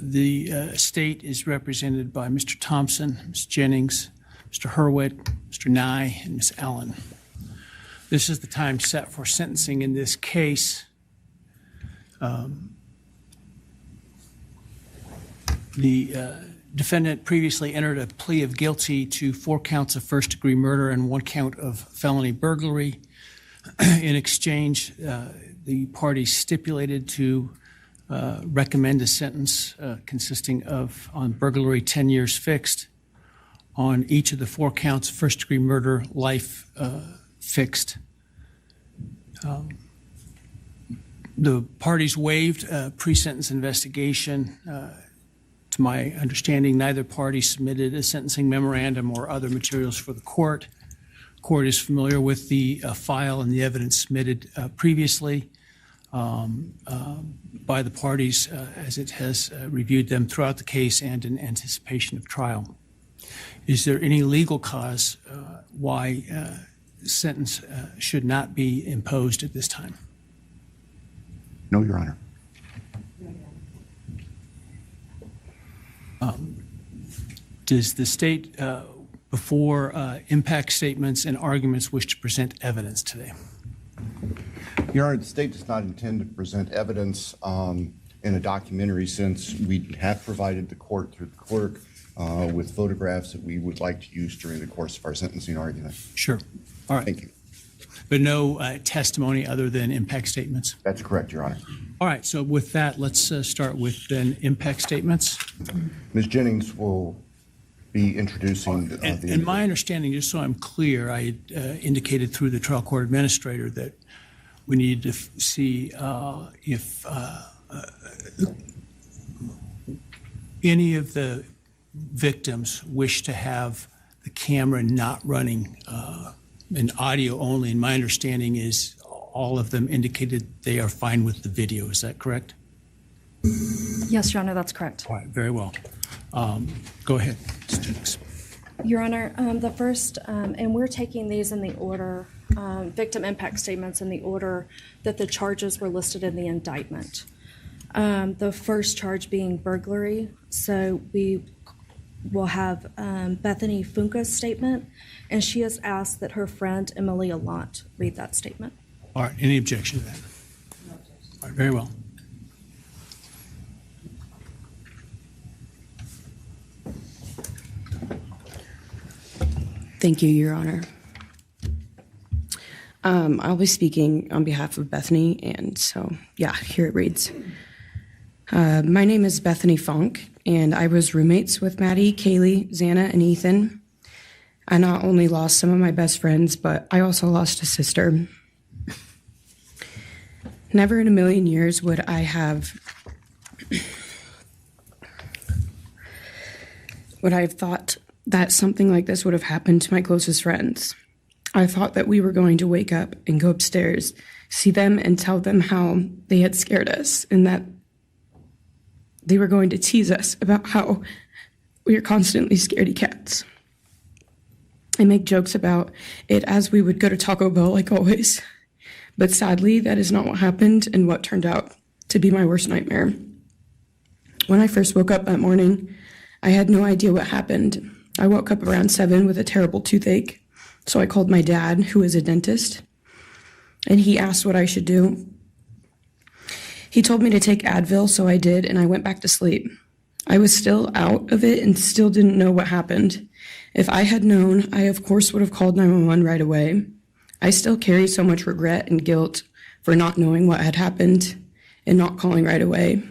The state is represented by Mr. Thompson, Ms. Jennings, Mr. Hurwitz, Mr. Nye, and Ms. Allen. This is the time set for sentencing in this case. The defendant previously entered a plea of guilty to 4 counts of first-degree murder and 1 count of felony burglary. In exchange, the parties stipulated to recommend a sentence consisting of, on burglary, 10 years fixed, on each of the 4 counts of first-degree murder, life fixed. The parties waived pre-sentence investigation. To my understanding, neither party submitted a sentencing memorandum or other materials for the court. The court is familiar with the file and the evidence submitted previously by the parties as it has reviewed them throughout the case and in anticipation of trial. Is there any legal cause why sentence should not be imposed at this time? No, Your Honor. Does the state, before impact statements and arguments, wish to present evidence today? Your Honor, the state does not intend to present evidence in a documentary sense. We have provided the court through the clerk with photographs that we would like to use during the course of our sentencing argument. Sure. All right. Thank you. But no testimony other than impact statements? That's correct, Your Honor. All right. So with that, let's start with then impact statements. Ms. Jennings will be introducing and my understanding, just so I'm clear, I indicated through the trial court administrator that we need to see if any of the victims wish to have the camera not running and audio only. And my understanding is all of them indicated they are fine with the video. Is that correct? Yes, Your Honor, that's correct. All right, very well. Go ahead, Ms. Jennings. Your Honor, the first, and we're taking these in the order, victim impact statements in the order that the charges were listed in the indictment. The first charge being burglary. So we will have Bethany Funka's statement, and she has asked that her friend Emily Allant read that statement. All right, any objection to that? No objection. All right, very well. Thank you, Your Honor. I'll be speaking on behalf of Bethany, and so, yeah, here it reads. My name is Bethany Funk, and I was roommates with Maddie, Kaylee, Xana, and Ethan. I not only lost some of my best friends, but I also lost a sister. Never in a million years would I have thought that something like this would have happened to my closest friends. I thought that we were going to wake up and go upstairs, see them and tell them how they had scared us and that they were going to tease us about how we are constantly scaredy cats. I make jokes about it as we would go to Taco Bell like always. But sadly, that is not what happened and what turned out to be my worst nightmare. When I first woke up that morning, I had no idea what happened. I woke up around 7 with a terrible toothache, so I called my dad, who is a dentist, and he asked what I should do. He told me to take Advil, so I did, and I went back to sleep. I was still out of it and still didn't know what happened. If I had known, I of course would have called 911 right away. I still carry so much regret and guilt for not knowing what had happened and not calling right away,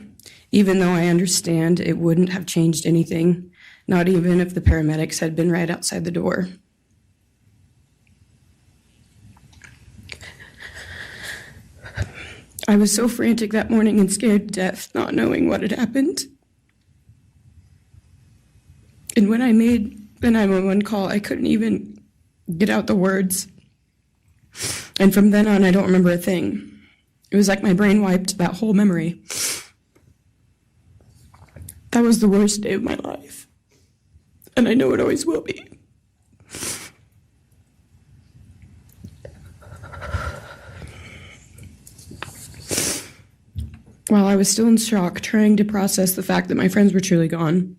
even though I understand it wouldn't have changed anything, not even if the paramedics had been right outside the door. I was so frantic that morning and scared to death, not knowing what had happened. And when I made the 911 call, I couldn't even get out the words. And from then on, I don't remember a thing. It was like my brain wiped that whole memory. That was the worst day of my life. And I know it always will be. While I was still in shock, trying to process the fact that my friends were truly gone,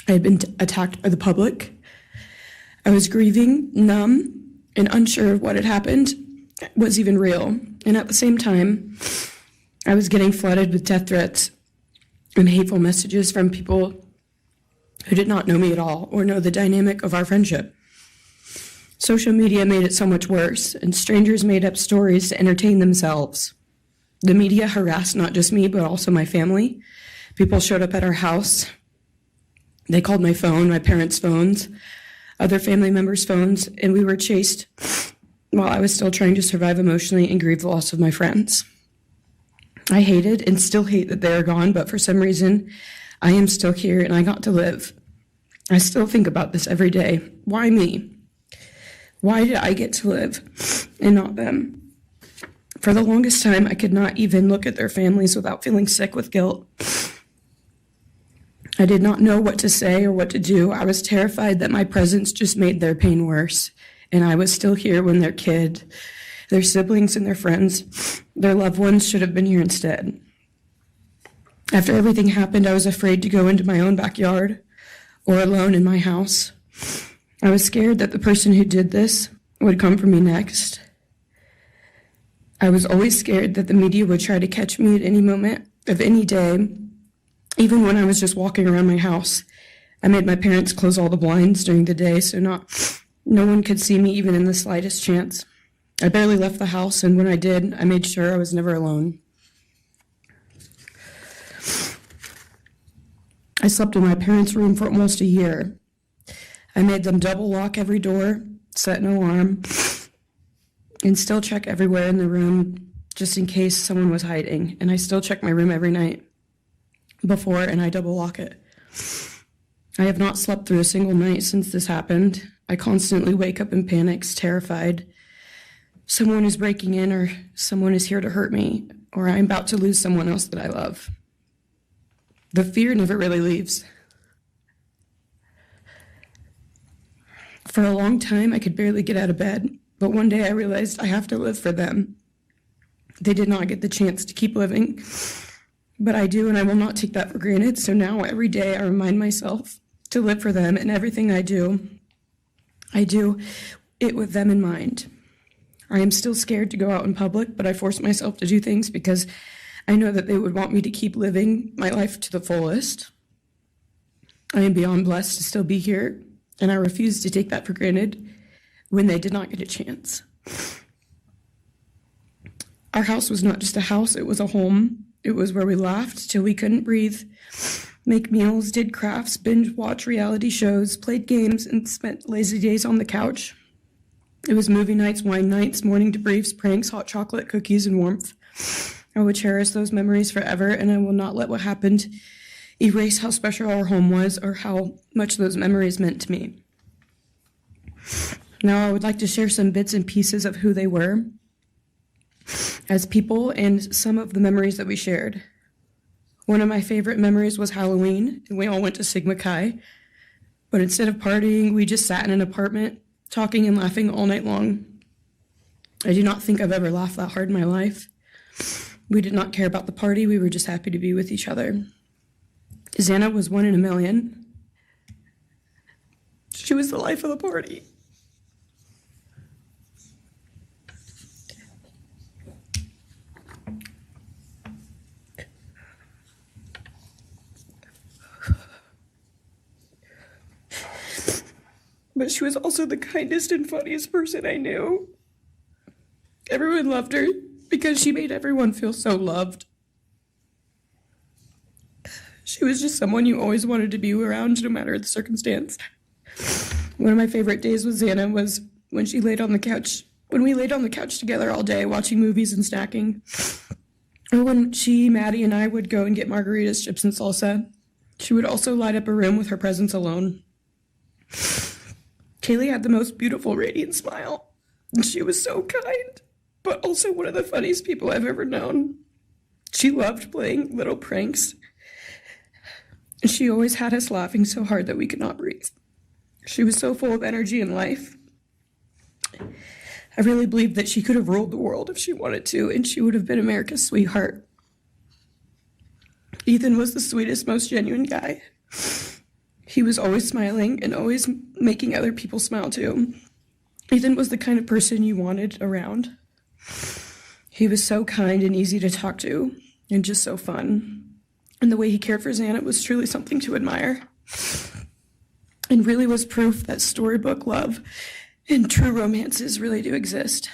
I had been attacked by the public. I was grieving, numb, and unsure of what had happened was even real. And at the same time, I was getting flooded with death threats and hateful messages from people who did not know me at all or know the dynamic of our friendship. Social media made it so much worse, and strangers made up stories to entertain themselves. The media harassed not just me, but also my family. People showed up at our house. They called my phone, my parents' phones, other family members' phones, and we were chased while I was still trying to survive emotionally and grieve the loss of my friends. I hated and still hate that they are gone, but for some reason, I am still here and I got to live. I still think about this every day. Why me? Why did I get to live and not them? For the longest time, I could not even look at their families without feeling sick with guilt. I did not know what to say or what to do. I was terrified that my presence just made their pain worse, and I was still here when their kid, their siblings, and their friends, their loved ones should have been here instead. After everything happened, I was afraid to go into my own backyard or alone in my house. I was scared that the person who did this would come for me next. I was always scared that the media would try to catch me at any moment of any day, even when I was just walking around my house. I made my parents close all the blinds during the day so no one could see me even in the slightest chance. I barely left the house, and when I did, I made sure I was never alone. I slept in my parents' room for almost a year. I made them double lock every door, set an alarm, and still check everywhere in the room just in case someone was hiding. And I still check my room every night before, and I double lock it. I have not slept through a single night since this happened. I constantly wake up in panics, terrified. Someone is breaking in, or someone is here to hurt me, or I'm about to lose someone else that I love. The fear never really leaves. For a long time, I could barely get out of bed, but one day I realized I have to live for them. They did not get the chance to keep living, but I do, and I will not take that for granted. So now every day I remind myself to live for them, and everything I do it with them in mind. I am still scared to go out in public, but I force myself to do things because I know that they would want me to keep living my life to the fullest. I am beyond blessed to still be here, and I refuse to take that for granted when they did not get a chance. Our house was not just a house, it was a home. It was where we laughed till we couldn't breathe, make meals, did crafts, binge watch reality shows, played games, and spent lazy days on the couch. It was movie nights, wine nights, morning debriefs, pranks, hot chocolate, cookies, and warmth. I will cherish those memories forever, and I will not let what happened erase how special our home was or how much those memories meant to me. Now I would like to share some bits and pieces of who they were as people and some of the memories that we shared. One of my favorite memories was Halloween, and we all went to Sigma Chi. But instead of partying, we just sat in an apartment, talking and laughing all night long. I do not think I've ever laughed that hard in my life. We did not care about the party, we were just happy to be with each other. Xana was 1 in a million. She was the life of the party. But she was also the kindest and funniest person I knew. Everyone loved her because she made everyone feel so loved. She was just someone you always wanted to be around, no matter the circumstance. One of my favorite days with Xana was when she laid on the couch, when we laid on the couch together all day watching movies and snacking. Or when she, Maddie, and I would go and get margaritas, chips, and salsa. She would also light up a room with her presence alone. Kaylee had the most beautiful, radiant smile. And she was so kind, but also one of the funniest people I've ever known. She loved playing little pranks. And she always had us laughing so hard that we could not breathe. She was so full of energy and life. I really believe that she could have ruled the world if she wanted to, and she would have been America's sweetheart. Ethan was the sweetest, most genuine guy. He was always smiling and always making other people smile too. Ethan was the kind of person you wanted around. He was so kind and easy to talk to and just so fun. And the way he cared for Xana was truly something to admire. And really was proof that storybook love and true romances really do exist.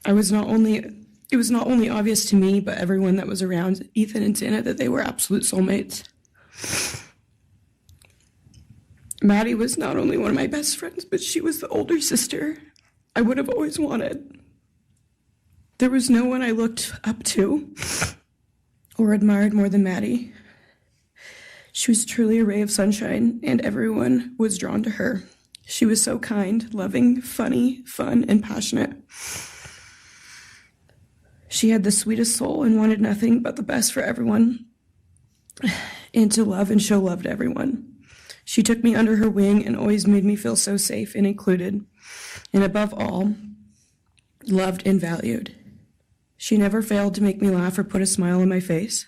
It was not only obvious to me, but everyone that was around Ethan and Xana that they were absolute soulmates. Maddie was not only one of my best friends, but she was the older sister I would have always wanted. There was no one I looked up to or admired more than Maddie. She was truly a ray of sunshine, and everyone was drawn to her. She was so kind, loving, funny, fun, and passionate. She had the sweetest soul and wanted nothing but the best for everyone and to love and show love to everyone. She took me under her wing and always made me feel so safe and included, and above all, loved and valued. She never failed to make me laugh or put a smile on my face.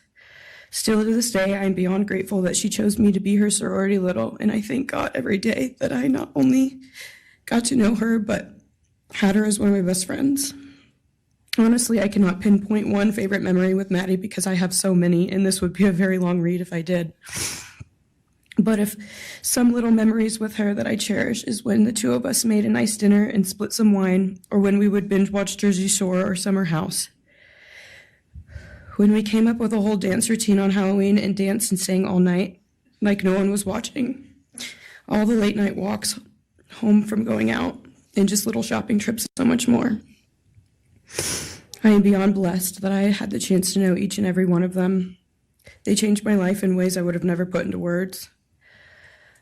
Still to this day, I am beyond grateful that she chose me to be her sorority little, and I thank God every day that I not only got to know her, but had her as one of my best friends. Honestly, I cannot pinpoint one favorite memory with Maddie because I have so many, and this would be a very long read if I did. But if some little memories with her that I cherish is when the two of us made a nice dinner and split some wine, or when we would binge watch Jersey Shore or Summer House. When we came up with a whole dance routine on Halloween and danced and sang all night, like no one was watching. All the late night walks home from going out, and just little shopping trips, so much more. I am beyond blessed that I had the chance to know each and every one of them. They changed my life in ways I would have never put into words.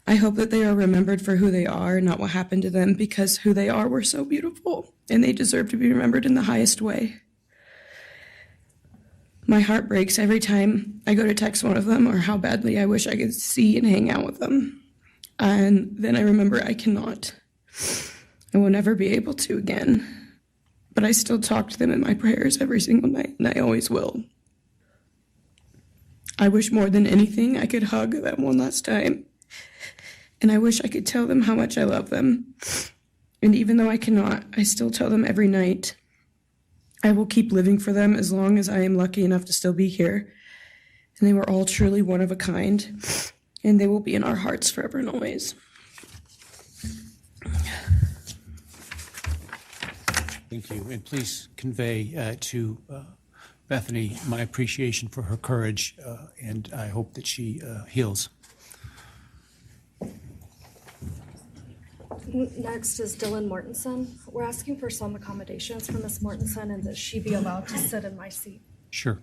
I hope that they are remembered for who they are, not what happened to them, because who they are were so beautiful, and they deserve to be remembered in the highest way. My heart breaks every time I go to text one of them or how badly I wish I could see and hang out with them. And then I remember I cannot. I will never be able to again. But I still talk to them in my prayers every single night, and I always will. I wish more than anything I could hug them one last time. And I wish I could tell them how much I love them. And even though I cannot, I still tell them every night. I will keep living for them as long as I am lucky enough to still be here. And they were all truly one of a kind. And they will be in our hearts forever and always. Thank you. And please convey to Bethany my appreciation for her courage, and I hope that she heals. Next is Dylan Mortensen. We're asking for some accommodations for Ms. Mortensen and that she be allowed to sit in my seat. Sure.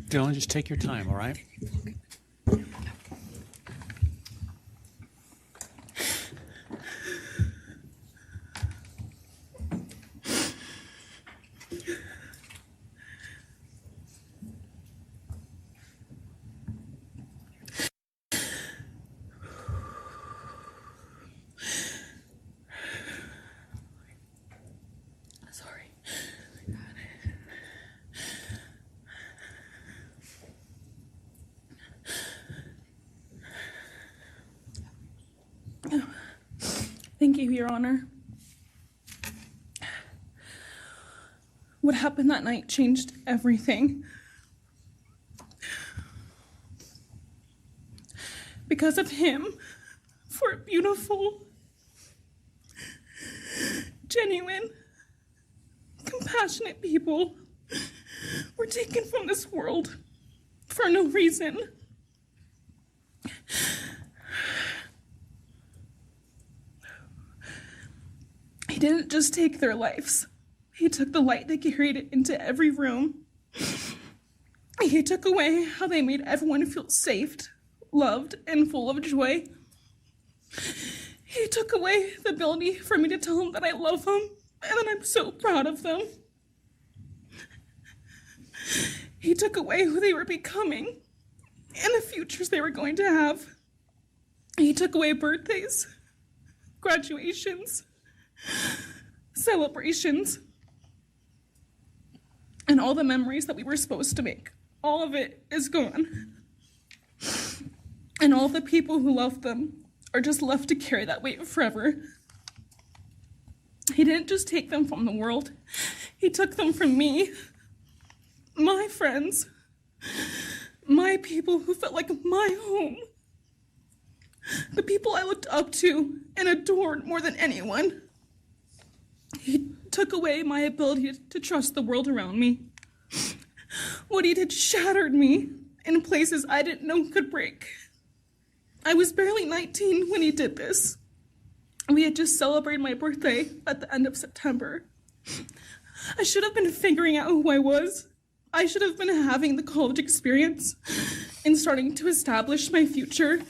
Dylan, just take your time, all right? Thank you, Your Honor. What happened that night changed everything. Because of him, four beautiful, genuine, compassionate people were taken from this world for no reason. He didn't just take their lives. He took the light they carried it into every room. He took away how they made everyone feel safe, loved, and full of joy. He took away the ability for me to tell him that I love him and that I'm so proud of them. He took away who they were becoming and the futures they were going to have. He took away birthdays, graduations, celebrations, and all the memories that we were supposed to make. All of it is gone. And all the people who loved them are just left to carry that weight forever. He didn't just take them from the world. He took them from me, my friends, my people who felt like my home, the people I looked up to and adored more than anyone. He took away my ability to trust the world around me. What he did shattered me in places I didn't know could break. I was barely 19 when he did this. We had just celebrated my birthday at the end of September. I should have been figuring out who I was. I should have been having the college experience and starting to establish my future.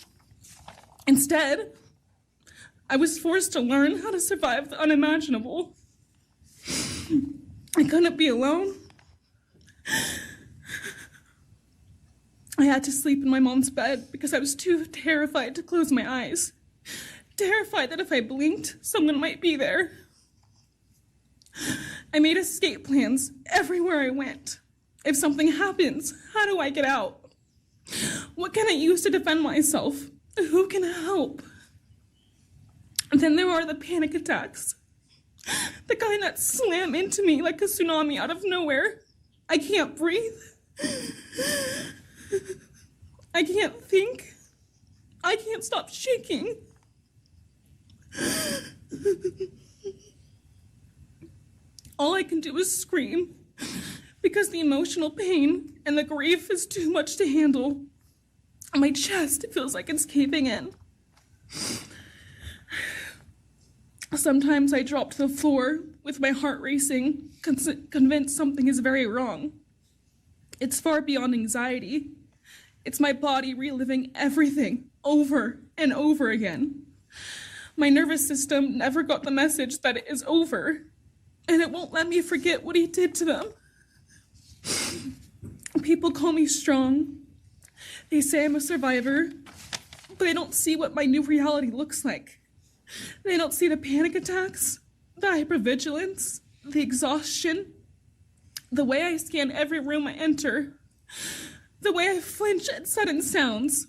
Instead, I was forced to learn how to survive the unimaginable. I couldn't be alone. I had to sleep in my mom's bed because I was too terrified to close my eyes. Terrified that if I blinked, someone might be there. I made escape plans everywhere I went. If something happens, how do I get out? What can I use to defend myself? Who can help? And then there are the panic attacks. The kind that slam into me like a tsunami out of nowhere. I can't breathe. I can't think. I can't stop shaking. All I can do is scream because the emotional pain and the grief is too much to handle. My chest feels like it's caving in. Sometimes I drop to the floor with my heart racing, convinced something is very wrong. It's far beyond anxiety. It's my body reliving everything over and over again. My nervous system never got the message that it is over, and it won't let me forget what he did to them. People call me strong. They say I'm a survivor, but they don't see what my new reality looks like. They don't see the panic attacks, the hypervigilance, the exhaustion, the way I scan every room I enter, the way I flinch at sudden sounds.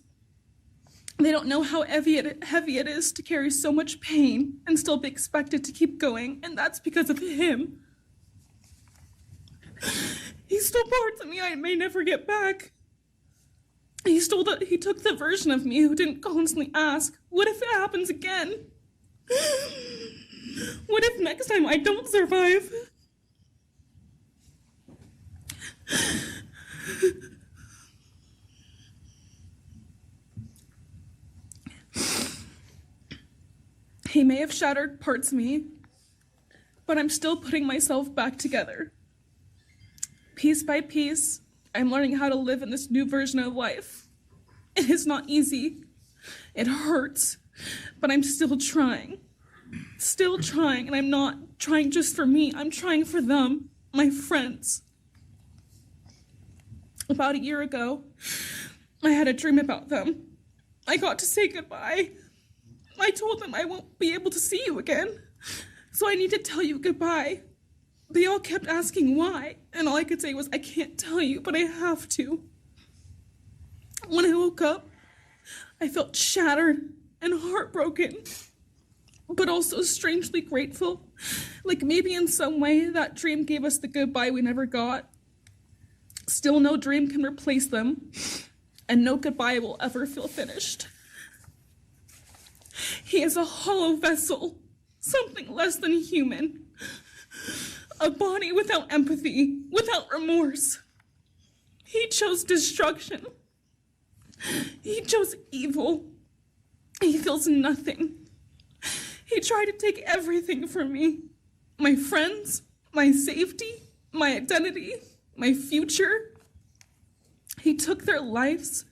They don't know how heavy it is to carry so much pain and still be expected to keep going, and that's because of him. He stole parts of me I may never get back. He took the version of me who didn't constantly ask, what if it happens again? What if next time I don't survive? He may have shattered parts of me, but I'm still putting myself back together. Piece by piece, I'm learning how to live in this new version of life. It is not easy. It hurts, but I'm still trying. Still trying, and I'm not trying just for me. I'm trying for them, my friends. About a year ago, I had a dream about them. I got to say goodbye. I told them I won't be able to see you again, so I need to tell you goodbye. They all kept asking why, and all I could say was, I can't tell you, but I have to. When I woke up, I felt shattered and heartbroken, but also strangely grateful. Like maybe in some way that dream gave us the goodbye we never got. Still, no dream can replace them, and no goodbye will ever feel finished. He is a hollow vessel, something less than human. A body without empathy, without remorse. He chose destruction. He chose evil. He feels nothing. He tried to take everything from me. My friends, my safety, my identity, my future. He took their lives,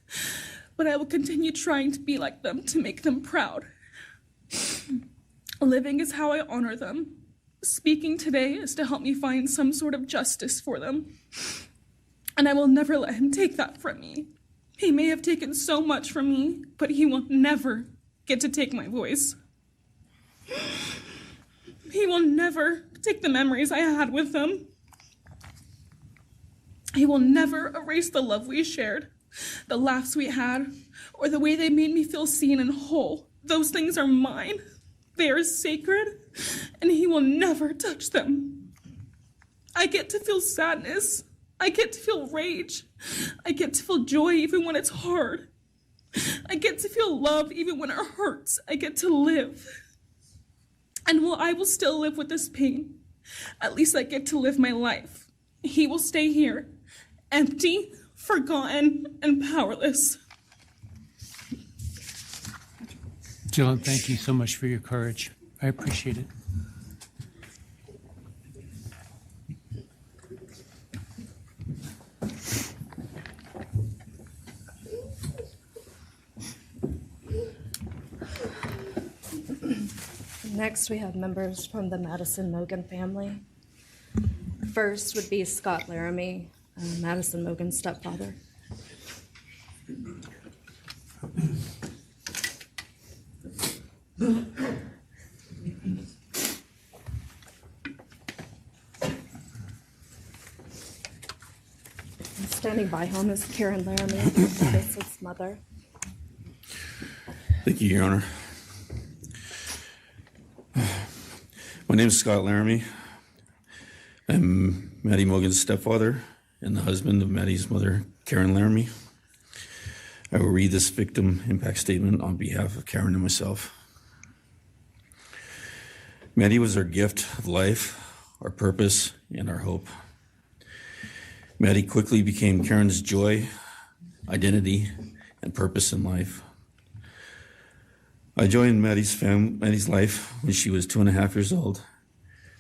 but I will continue trying to be like them, to make them proud. Living is how I honor them. Speaking today is to help me find some sort of justice for them. And I will never let him take that from me. He may have taken so much from me, but he will never get to take my voice. He will never take the memories I had with him. He will never erase the love we shared, the laughs we had, or the way they made me feel seen and whole. Those things are mine. They are sacred, and he will never touch them. I get to feel sadness. I get to feel rage. I get to feel joy even when it's hard. I get to feel love even when it hurts. I get to live. And while I will still live with this pain, at least I get to live my life. He will stay here, empty, forgotten, and powerless. Dylan, thank you so much for your courage. I appreciate it. Next, we have members from the Madison Mogan family. First would be Scott Laramie, Madison Mogan's stepfather. Standing by him is Karen Laramie, Madison's mother. Thank you, Your Honor. My name is Scott Laramie. I'm Maddie Mogan's stepfather and the husband of Maddie's mother, Karen Laramie. I will read this victim impact statement on behalf of Karen and myself. Maddie was our gift of life, our purpose, and our hope. Maddie quickly became Karen's joy, identity, and purpose in life. I joined Maddie's life when she was 2.5 years old.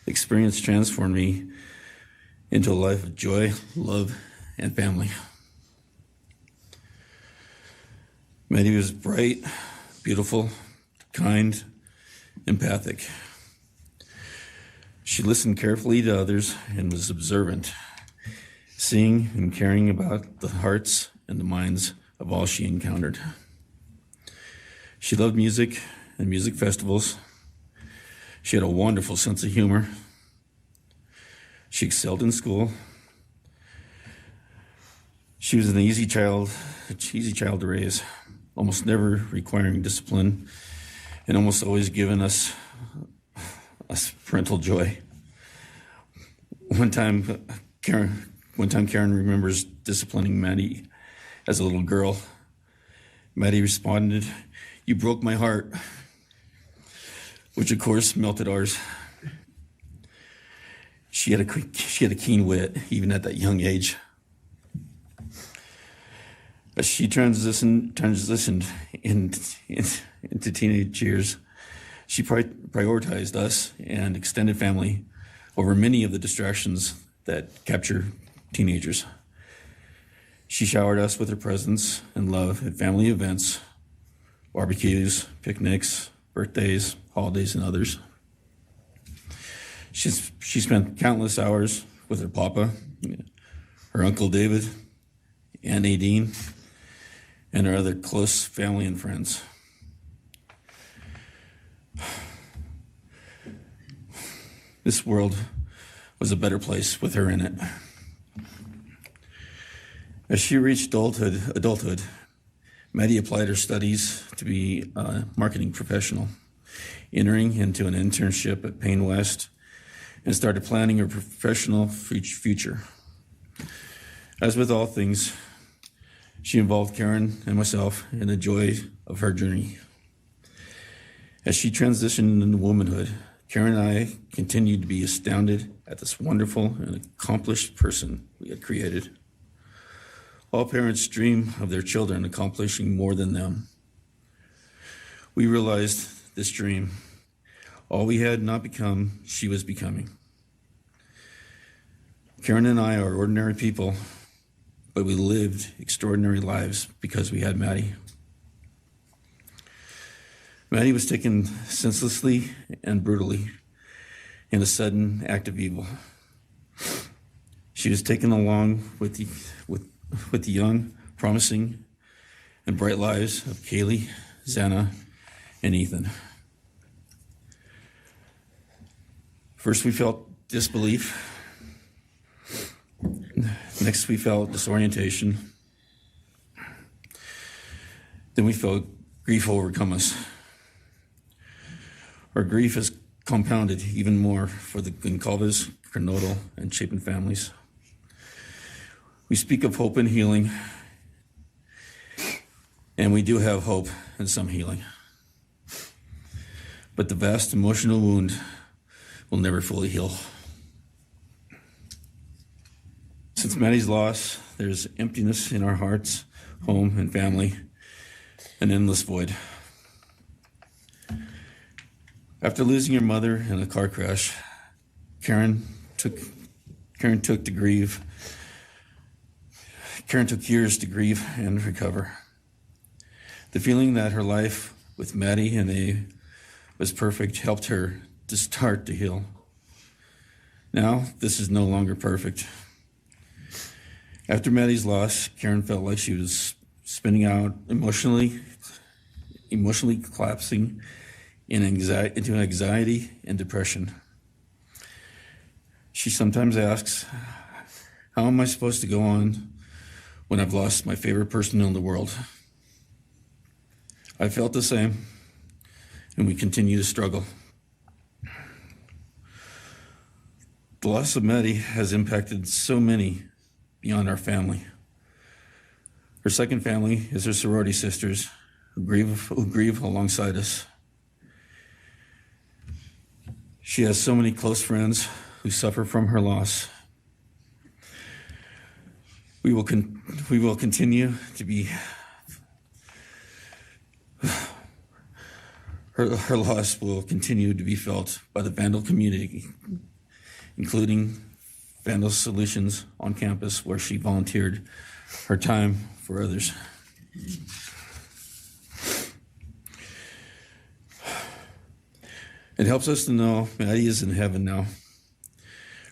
The experience transformed me into a life of joy, love, and family. Maddie was bright, beautiful, kind, empathic. She listened carefully to others and was observant, seeing and caring about the hearts and the minds of all she encountered. She loved music and music festivals. She had a wonderful sense of humor. She excelled in school. She was an easy child to raise, almost never requiring discipline, and almost always giving us parental joy. One time Karen remembers disciplining Maddie as a little girl. Maddie responded, "You broke my heart," which of course melted ours. She had a keen wit, even at that young age. As she transitioned into teenage years, she prioritized us and extended family over many of the distractions that capture teenagers. She showered us with her presence and love at family events, barbecues, picnics, birthdays, holidays, and others. She spent countless hours with her papa, her Uncle David, Aunt Nadine, and her other close family and friends. This world was a better place with her in it. As she reached adulthood, Maddie applied her studies to be a marketing professional, entering into an internship at Payne West, and started planning her professional future. As with all things, she involved Karen and myself in the joy of her journey. As she transitioned into womanhood, Karen and I continued to be astounded at this wonderful and accomplished person we had created. All parents dream of their children accomplishing more than them. We realized this dream. All we had not become, she was becoming. Karen and I are ordinary people, but we lived extraordinary lives because we had Maddie. Maddie was taken senselessly and brutally in a sudden act of evil. She was taken along with the young, promising and bright lives of Kaylee, Xana, and Ethan. First, we felt disbelief. Next, we felt disorientation. Then we felt grief overcome us. Our grief is compounded even more for the Goncalves, Kernodle, and Chapin families. We speak of hope and healing, and we do have hope and some healing. But the vast emotional wound will never fully heal. Since Maddie's loss, there's emptiness in our hearts, home, and family, an endless void. After losing her mother in a car crash, Karen took years to grieve and recover. The feeling that her life with Maddie and Abe was perfect helped her to start to heal. Now, this is no longer perfect. After Maddie's loss, Karen felt like she was spinning out, emotionally collapsing into anxiety and depression. She sometimes asks, how am I supposed to go on when I've lost my favorite person in the world? I felt the same, and we continue to struggle. The loss of Maddie has impacted so many beyond our family. Her second family is her sorority sisters who grieve alongside us. She has so many close friends who suffer from her loss. We will continue to be. Her loss will continue to be felt by the Vandal community, including Vandal Solutions on campus, where she volunteered her time for others. It helps us to know Maddie is in heaven now,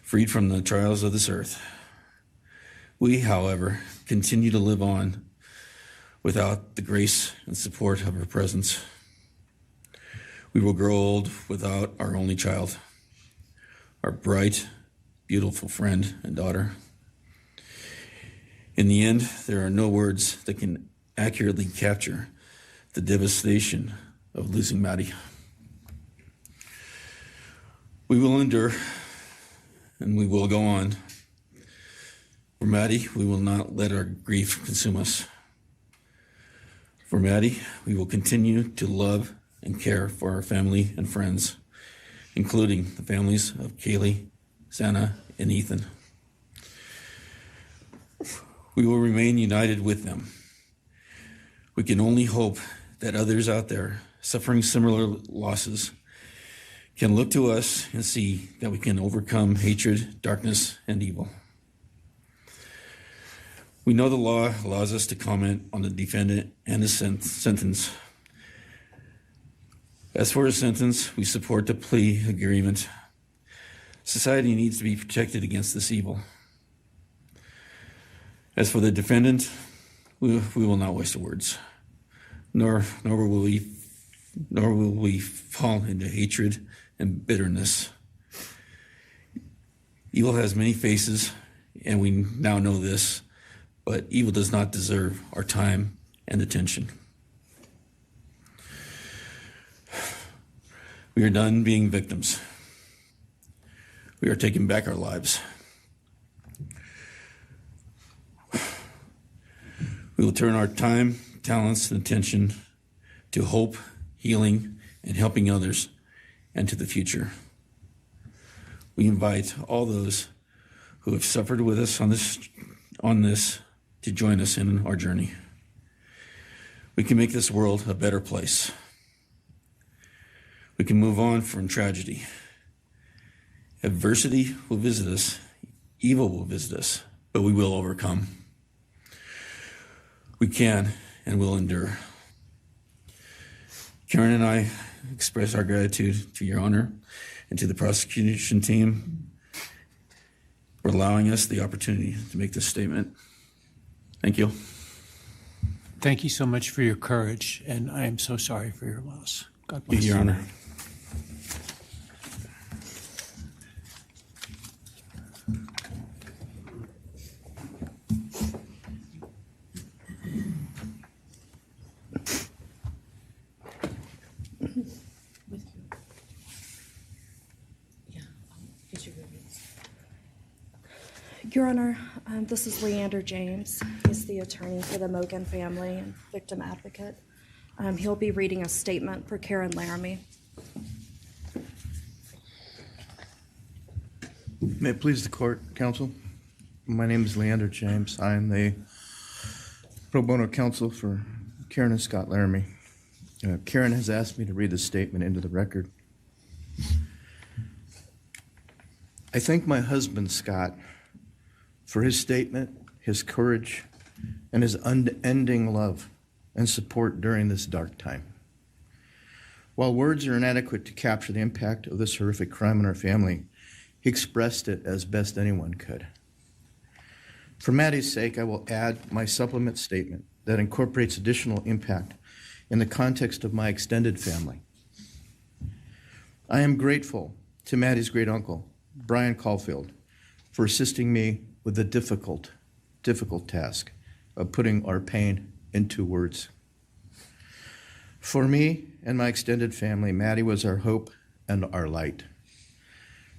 freed from the trials of this earth. We, however, continue to live on without the grace and support of her presence. We will grow old without our only child, our bright, beautiful friend and daughter. In the end, there are no words that can accurately capture the devastation of losing Maddie. We will endure, and we will go on. For Maddie, we will not let our grief consume us. For Maddie, we will continue to love and care for our family and friends, including the families of Kaylee, Xana, and Ethan. We will remain united with them. We can only hope that others out there suffering similar losses can look to us and see that we can overcome hatred, darkness, and evil. We know the law allows us to comment on the defendant and his sentence. As for his sentence, we support the plea agreement. Society needs to be protected against this evil. As for the defendant, we will not waste words, nor will we fall into hatred and bitterness. Evil has many faces, and we now know this, but evil does not deserve our time and attention. We are done being victims. We are taking back our lives. We will turn our time, talents, and attention to hope, healing, and helping others, and to the future. We invite all those who have suffered with us on this to join us in our journey. We can make this world a better place. We can move on from tragedy. Adversity will visit us, evil will visit us, but we will overcome. We can and will endure. Karen and I express our gratitude to Your Honor and to the prosecution team for allowing us the opportunity to make this statement. Thank you. Thank you so much for your courage, and I am so sorry for your loss. God bless Your you. Honor. Your Honor, this is Leander James. He's the attorney for the Mogan family and victim advocate. He'll be reading a statement for Karen Laramie. May it please the court, counsel. My name is Leander James. I am the pro bono counsel for Karen and Scott Laramie. Karen has asked me to read this statement into the record. I thank my husband, Scott, for his statement, his courage, and his unending love and support during this dark time. While words are inadequate to capture the impact of this horrific crime in our family, he expressed it as best anyone could. For Maddie's sake, I will add my supplement statement that incorporates additional impact in the context of my extended family. I am grateful to Maddie's great uncle, Bryan Kohberger, for assisting me with the difficult task of putting our pain into words. For me and my extended family, Maddie was our hope and our light.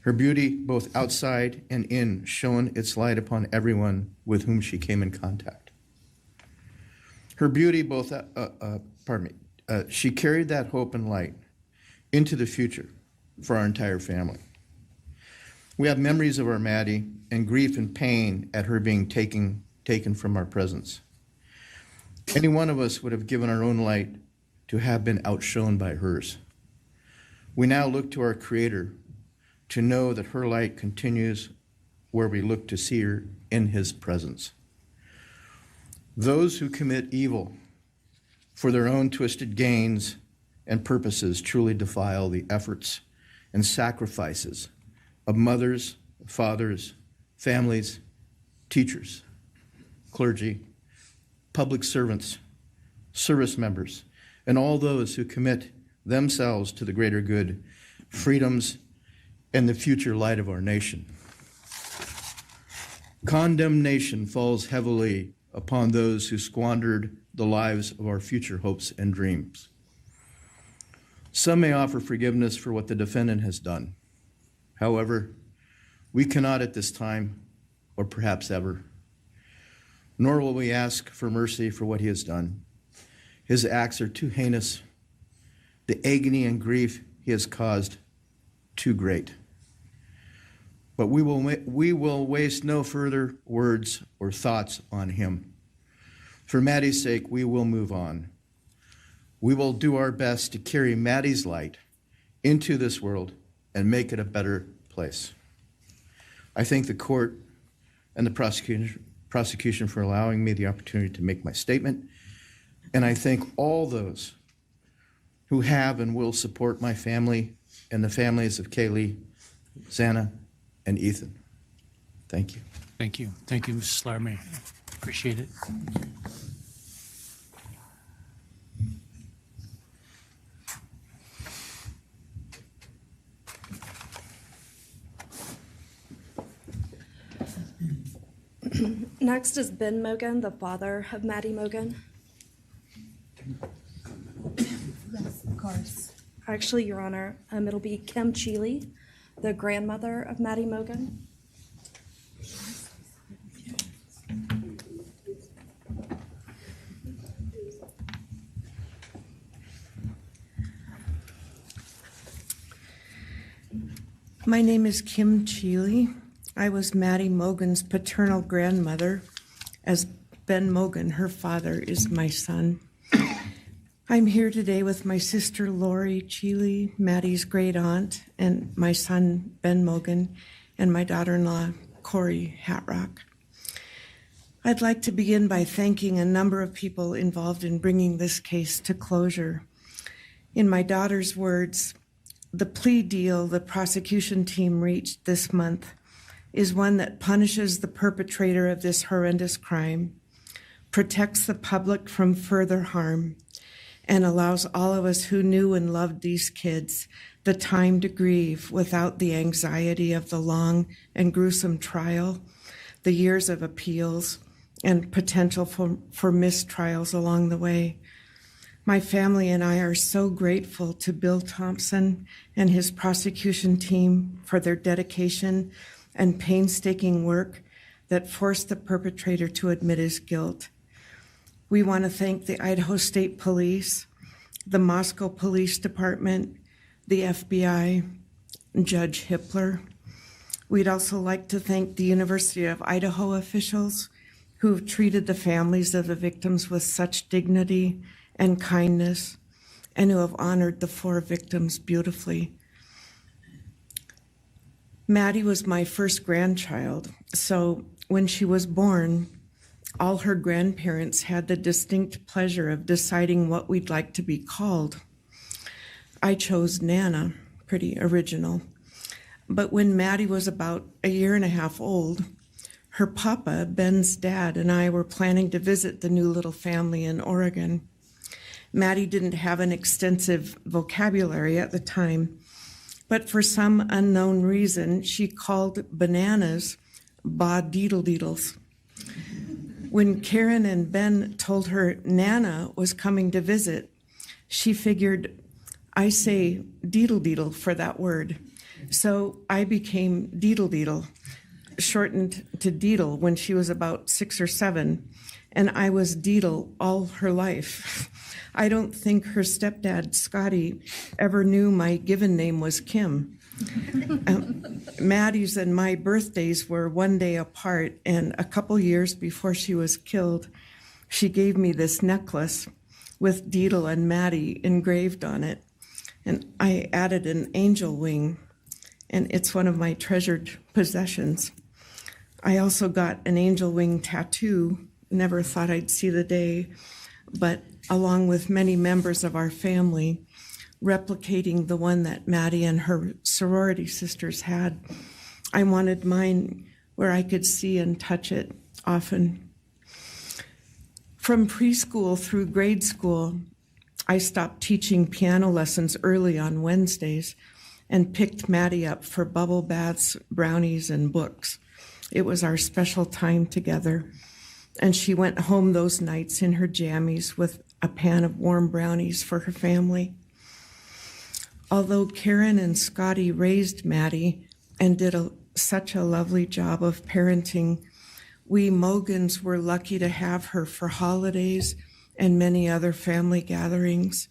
Her beauty, both outside and in, shone its light upon everyone with whom she came in contact. Her beauty, she carried that hope and light into the future for our entire family. We have memories of our Maddie and grief and pain at her being taken from our presence. Any one of us would have given our own light to have been outshone by hers. We now look to our Creator to know that her light continues where we look to see her in His presence. Those who commit evil for their own twisted gains and purposes truly defile the efforts and sacrifices of mothers, fathers, families, teachers, clergy, public servants, service members, and all those who commit themselves to the greater good, freedoms, and the future light of our nation. Condemnation falls heavily upon those who squandered the lives of our future hopes and dreams. Some may offer forgiveness for what the defendant has done. However, we cannot at this time, or perhaps ever, nor will we ask for mercy for what he has done. His acts are too heinous. The agony and grief he has caused, too great. But we will waste no further words or thoughts on him. For Maddie's sake, we will move on. We will do our best to carry Maddie's light into this world and make it a better place. I thank the court and the prosecution for allowing me the opportunity to make my statement, and I thank all those who have and will support my family and the families of Kaylee, Xana, and Ethan. Thank you. Thank you. Thank you, Mrs. Laramie. Appreciate it. Next is Ben Mogan, the father of Maddie Mogan. Yes, of course. Actually, Your Honor, it'll be Kim Cheeley, the grandmother of Maddie Mogan. My name is Kim Cheeley. I was Maddie Mogan's paternal grandmother, as Ben Mogan, her father, is my son. I'm here today with my sister Lori Cheeley, Maddie's great aunt, and my son Ben Mogan, and my daughter-in-law Corey Hatrock. I'd like to begin by thanking a number of people involved in bringing this case to closure. In my daughter's words, the plea deal the prosecution team reached this month is one that punishes the perpetrator of this horrendous crime, protects the public from further harm, and allows all of us who knew and loved these kids the time to grieve without the anxiety of the long and gruesome trial, the years of appeals, and potential for mistrials along the way. My family and I are so grateful to Bill Thompson and his prosecution team for their dedication and painstaking work that forced the perpetrator to admit his guilt. We want to thank the Idaho State Police, the Moscow Police Department, the FBI, and Judge Hippler. We'd also like to thank the University of Idaho officials who've treated the families of the victims with such dignity and kindness, and who have honored the 4 victims beautifully. Maddie was my first grandchild, so when she was born, all her grandparents had the distinct pleasure of deciding what we'd like to be called. I chose Nana, pretty original. But when Maddie was about 1.5 years old, her papa, Ben's dad, and I were planning to visit the new little family in Oregon. Maddie didn't have an extensive vocabulary at the time, but for some unknown reason, she called bananas ba-deedle-deedles. When Karen and Ben told her Nana was coming to visit, she figured, I say deedle-deedle for that word. So I became Deedle-Deedle, shortened to Deedle when she was about 6 or 7, and I was Deedle all her life. I don't think her stepdad, Scotty, ever knew my given name was Kim. Maddie's and my birthdays were 1 day apart, and a couple years before she was killed, she gave me this necklace with Deedle and Maddie engraved on it, and I added an angel wing, and it's one of my treasured possessions. I also got an angel wing tattoo, never thought I'd see the day, but along with many members of our family, replicating the one that Maddie and her sorority sisters had. I wanted mine where I could see and touch it often. From preschool through grade school, I stopped teaching piano lessons early on Wednesdays and picked Maddie up for bubble baths, brownies, and books. It was our special time together, and she went home those nights in her jammies with a pan of warm brownies for her family. Although Karen and Scotty raised Maddie and did such a lovely job of parenting, we Mogans were lucky to have her for holidays and many other family gatherings.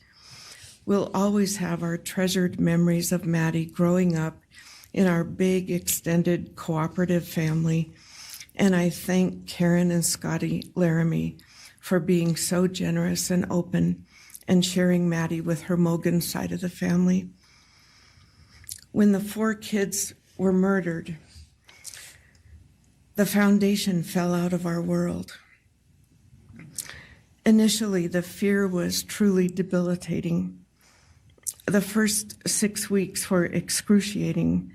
We'll always have our treasured memories of Maddie growing up in our big, extended, cooperative family, and I thank Karen and Scotty Laramie for being so generous and open and sharing Maddie with her Mogan side of the family. When the 4 kids were murdered, the foundation fell out of our world. Initially, the fear was truly debilitating. The first 6 weeks were excruciating.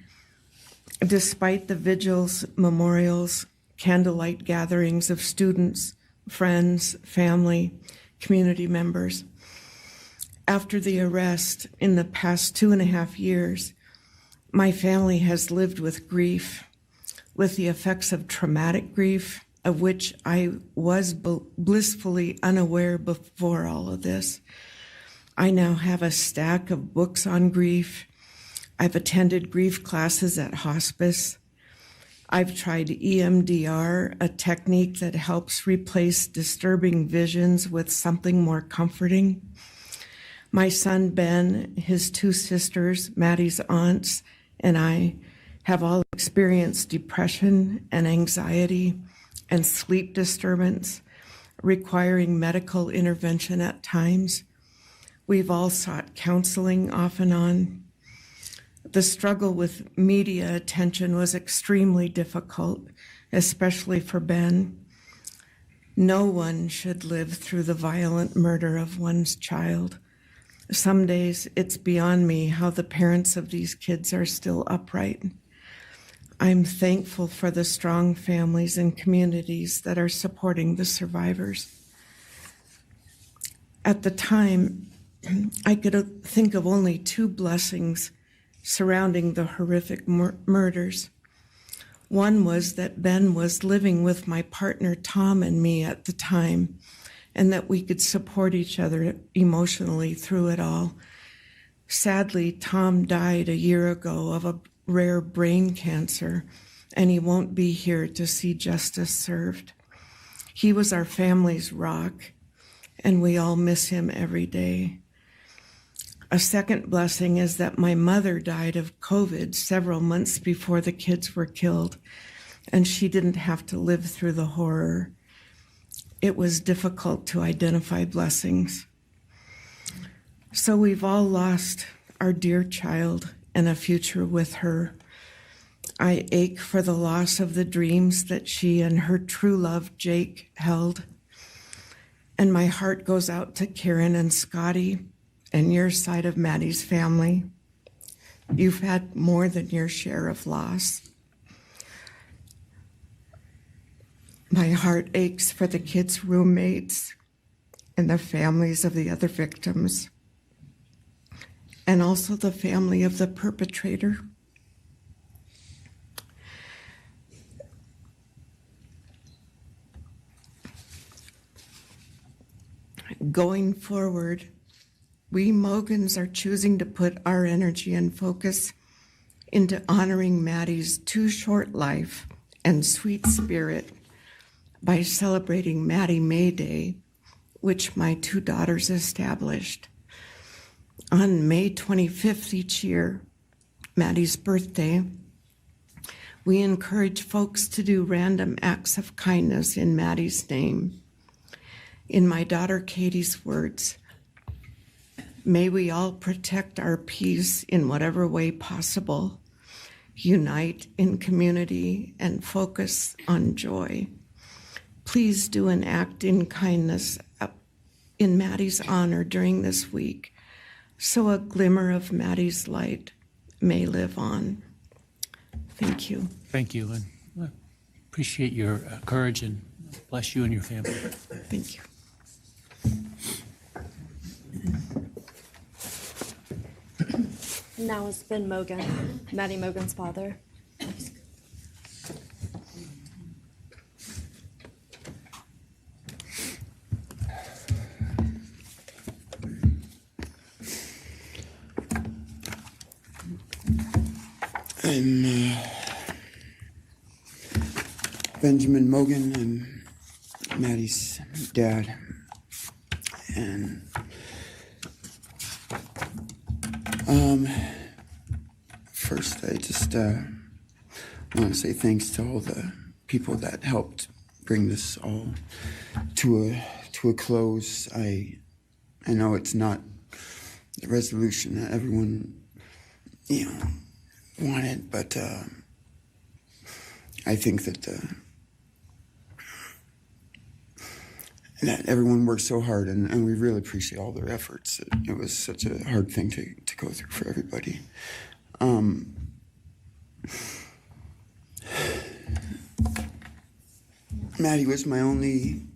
Despite the vigils, memorials, candlelight gatherings of students, friends, family, community members. After the arrest, in the past 2.5 years, my family has lived with grief, with the effects of traumatic grief, of which I was blissfully unaware before all of this. I now have a stack of books on grief. I've attended grief classes at hospice. I've tried EMDR, a technique that helps replace disturbing visions with something more comforting. My son Ben, his 2 sisters, Maddie's aunts, and I have all experienced depression and anxiety and sleep disturbance, requiring medical intervention at times. We've all sought counseling off and on. The struggle with media attention was extremely difficult, especially for Ben. No one should live through the violent murder of one's child. Some days it's beyond me how the parents of these kids are still upright. I'm thankful for the strong families and communities that are supporting the survivors. At the time, I could think of only two blessings surrounding the horrific murders. One was that Ben was living with my partner Tom and me at the time, and that we could support each other emotionally through it all. Sadly, Tom died a year ago of a rare brain cancer, and he won't be here to see justice served. He was our family's rock, and we all miss him every day. A second blessing is that my mother died of COVID several months before the kids were killed, and she didn't have to live through the horror. It was difficult to identify blessings. So we've all lost our dear child and a future with her. I ache for the loss of the dreams that she and her true love, Jake, held. And my heart goes out to Karen and Scotty and your side of Maddie's family. You've had more than your share of loss. My heart aches for the kids' roommates and the families of the other victims, and also the family of the perpetrator. Going forward, we Mogans are choosing to put our energy and focus into honoring Maddie's too short life and sweet spirit by celebrating Maddie May Day, which my two daughters established. On May 25th each year, Maddie's birthday, we encourage folks to do random acts of kindness in Maddie's name. In my daughter Katie's words, may we all protect our peace in whatever way possible, unite in community, and focus on joy. Please do an act in kindness in Maddie's honor during this week, so a glimmer of Maddie's light may live on. Thank you. Thank you, and I appreciate your courage, and bless you and your family. Thank you. Now is Ben Mogan, Maddie Mogan's father. I'm Benjamin Mogan. I'm Maddie's dad. And first I just want to say thanks to all the people that helped bring this all to a close. I know it's not the resolution that everyone wanted, but I think that that everyone worked so hard, and we really appreciate all their efforts. It was such a hard thing to go through for everybody. Maddie was my only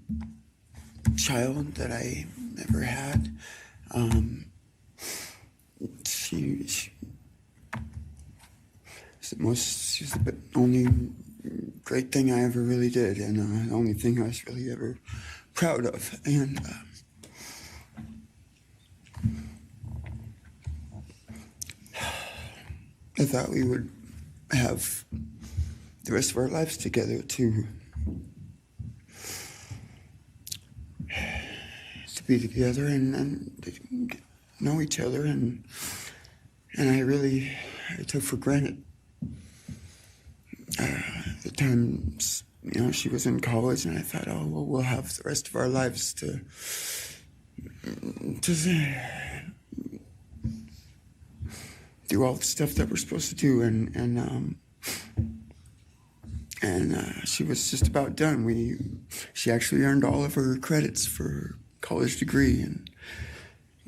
child that I ever had. She's the only great thing I ever really did, and the only thing I was really ever proud of. And I thought we would have the rest of our lives together to be together and to know each other, and I took for granted the times she was in college, and I thought, oh well, we'll have the rest of our lives to do all the stuff that we're supposed to do, and she was just about done. She actually earned all of her credits for her college degree, and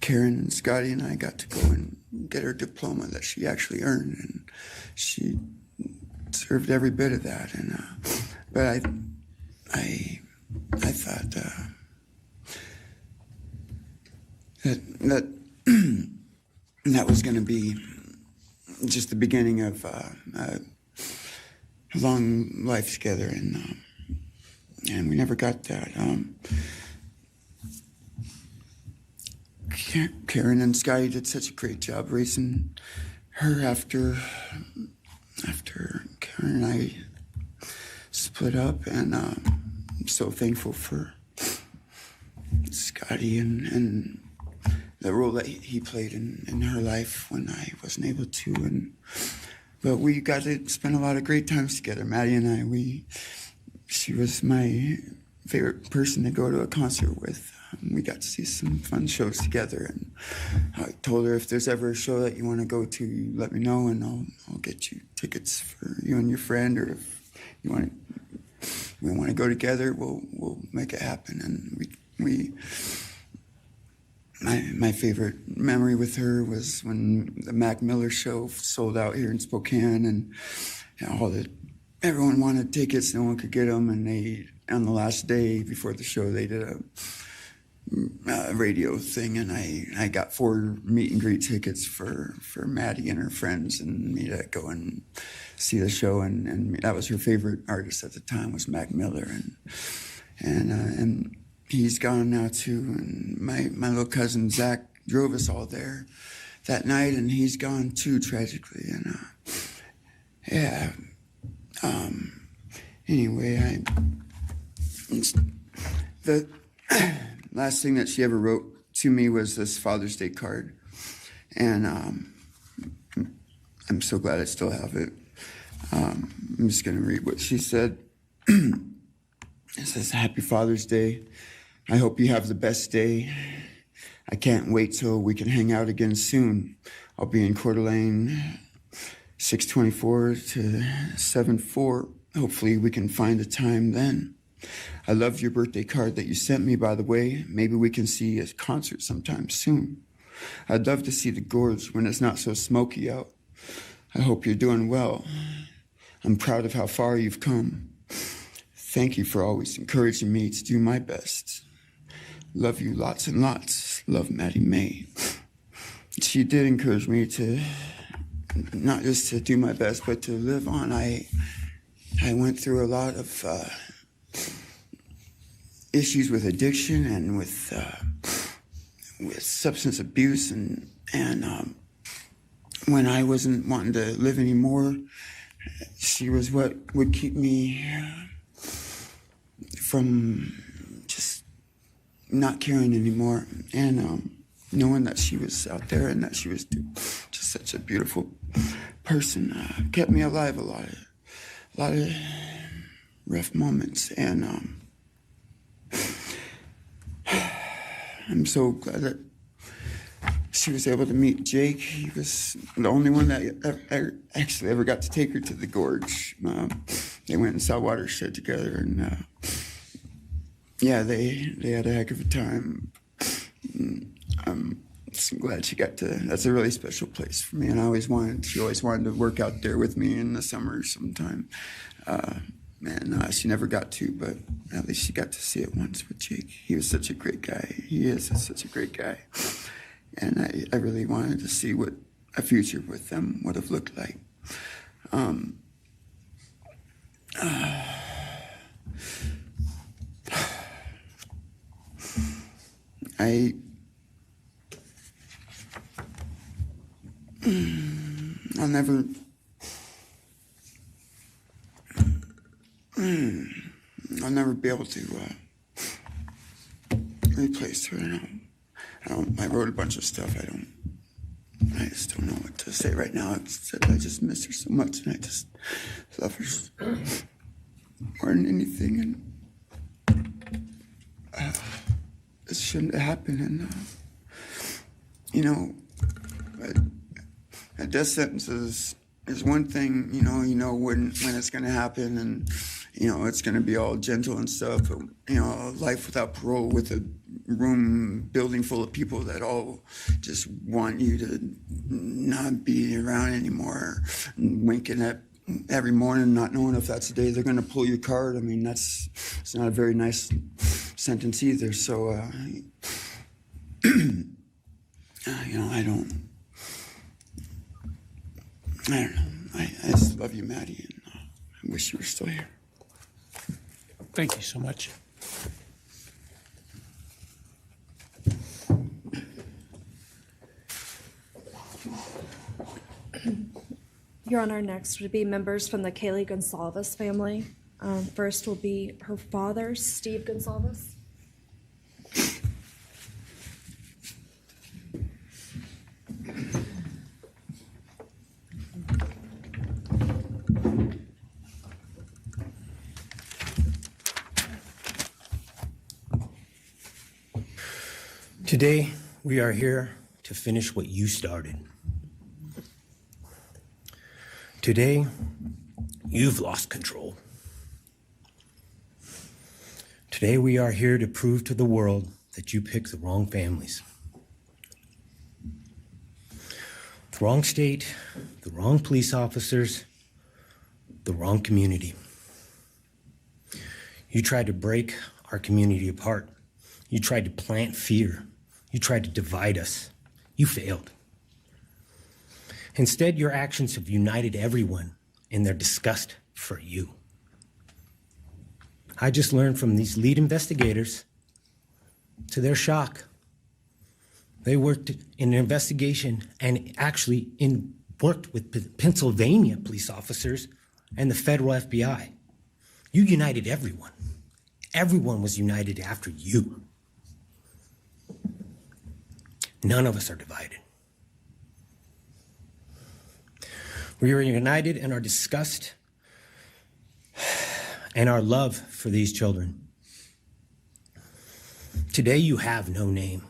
Karen and Scotty and I got to go and get her diploma that she actually earned, and she deserved every bit of that. And but I thought that that was going to be just the beginning of a long life together, and we never got that. Karen and Scotty did such a great job raising her after Karen and I split up, and I'm so thankful for Scotty and the role that he played in her life when I wasn't able to. But we got to spend a lot of great times together, Maddie and I. She was my favorite person to go to a concert with. We got to see some fun shows together, and I told her, if there's ever a show that you want to go to, let me know, and I'll get you tickets for you and your friend, or if we want to go together, we'll make it happen. And my favorite memory with her was when the Mac Miller show sold out here in Spokane, and everyone wanted tickets, no one could get them, and on the last day before the show, they did a radio thing, and I got 4 meet and greet tickets for Maddie and her friends and me to go and see the show, and that was her favorite artist at the time, was Mac Miller, and he's gone now too, and my little cousin Zach drove us all there that night, and he's gone too, tragically, and anyway, the last thing that she ever wrote to me was this Father's Day card, and I'm so glad I still have it. I'm just going to read what she said. It says, "Happy Father's Day. I hope you have the best day. I can't wait till we can hang out again soon. I'll be in Coeur d'Alene 624 to 74. Hopefully we can find a time then. I loved your birthday card that you sent me, by the way. Maybe we can see a concert sometime soon. I'd love to see the gorge when it's not so smoky out. I hope you're doing well. I'm proud of how far you've come. Thank you for always encouraging me to do my best. Love you lots and lots. Love, Maddie May." She did encourage me to not just to do my best, but to live on. I went through a lot of issues with addiction and with substance abuse, and when I wasn't wanting to live anymore, she was what would keep me from just not caring anymore, and knowing that she was out there and that she was just such a beautiful person kept me alive a lot of rough moments, and I'm so glad that she was able to meet Jake. He was the only one that actually ever got to take her to the gorge. They went and saw Watershed together, and they had a heck of a time. I'm so glad she got to. That's a really special place for me, and she always wanted to work out there with me in the summer sometime. She never got to, but at least she got to see it once with Jake. He was such a great guy. He is such a great guy. And I really wanted to see what a future with them would have looked like. I'll never be able to replace her. I wrote a bunch of stuff. I just don't know what to say right now. I just miss her so much, and I just love her more than anything. And it shouldn't have happened. And a death sentence is one thing. When it's going to happen, and it's going to be all gentle and stuff. But life without parole, with a building full of people that all just want you to not be around anymore, and winking at every morning, not knowing if that's the day they're going to pull your card. I mean, it's not a very nice sentence either. So I don't know. I just love you, Maddie, and I wish you were still here. Thank you so much. Your Honor, next would be members from the Kaylee Gonsalves family. First will be her father, Steve Gonsalves. Today, we are here to finish what you started. Today, you've lost control. Today, we are here to prove to the world that you picked the wrong families. The wrong state, the wrong police officers, the wrong community. You tried to break our community apart. You tried to plant fear. You tried to divide us. You failed. Instead, your actions have united everyone in their disgust for you. I just learned from these lead investigators, to their shock, they worked in an investigation and actually worked with Pennsylvania police officers and the federal FBI. You united everyone. Everyone was united after you. None of us are divided. We are united in our disgust and our love for these children. Today you have no name.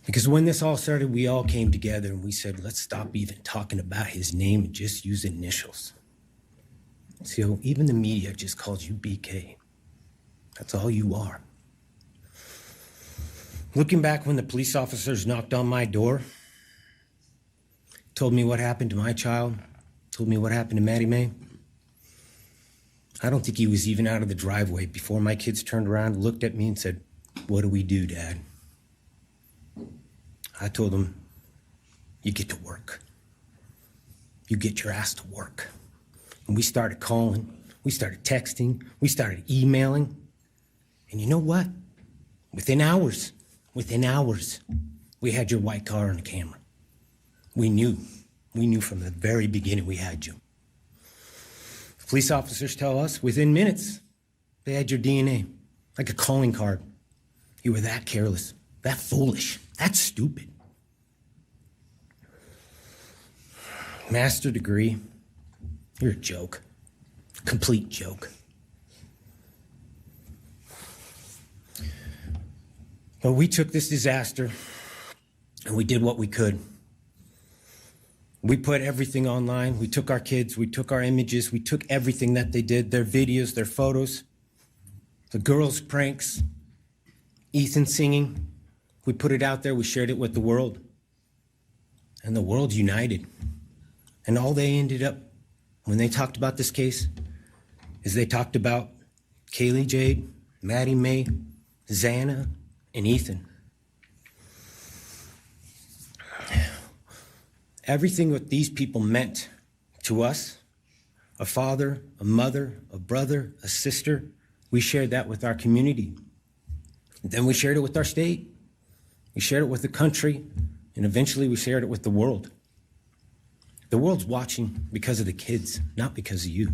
Because when this all started, we all came together and we said, let's stop even talking about his name and just use initials. So even the media just calls you BK. That's all you are. Looking back when the police officers knocked on my door, told me what happened to my child, told me what happened to Maddie Mae, I don't think he was even out of the driveway before my kids turned around, looked at me and said, what do we do, Dad? I told him, you get to work. You get your ass to work. And we started calling, we started texting, we started emailing. And you know what? Within hours, we had your white car on the camera. We knew from the very beginning we had you. Police officers tell us within minutes they had your DNA, like a calling card. You were that careless, that foolish, that stupid. Master degree, you're a joke, complete joke. But we took this disaster and we did what we could. We put everything online. We took our kids, we took our images, we took everything that they did, their videos, their photos, the girls' pranks, Ethan singing. We put it out there, we shared it with the world. And the world united. And all they ended up, when they talked about this case, is they talked about Kaylee Jade, Maddie Mae, Xana, and Ethan. Everything what these people meant to us, a father, a mother, a brother, a sister, we shared that with our community. Then we shared it with our state. We shared it with the country, and eventually we shared it with the world. The world's watching because of the kids, not because of you.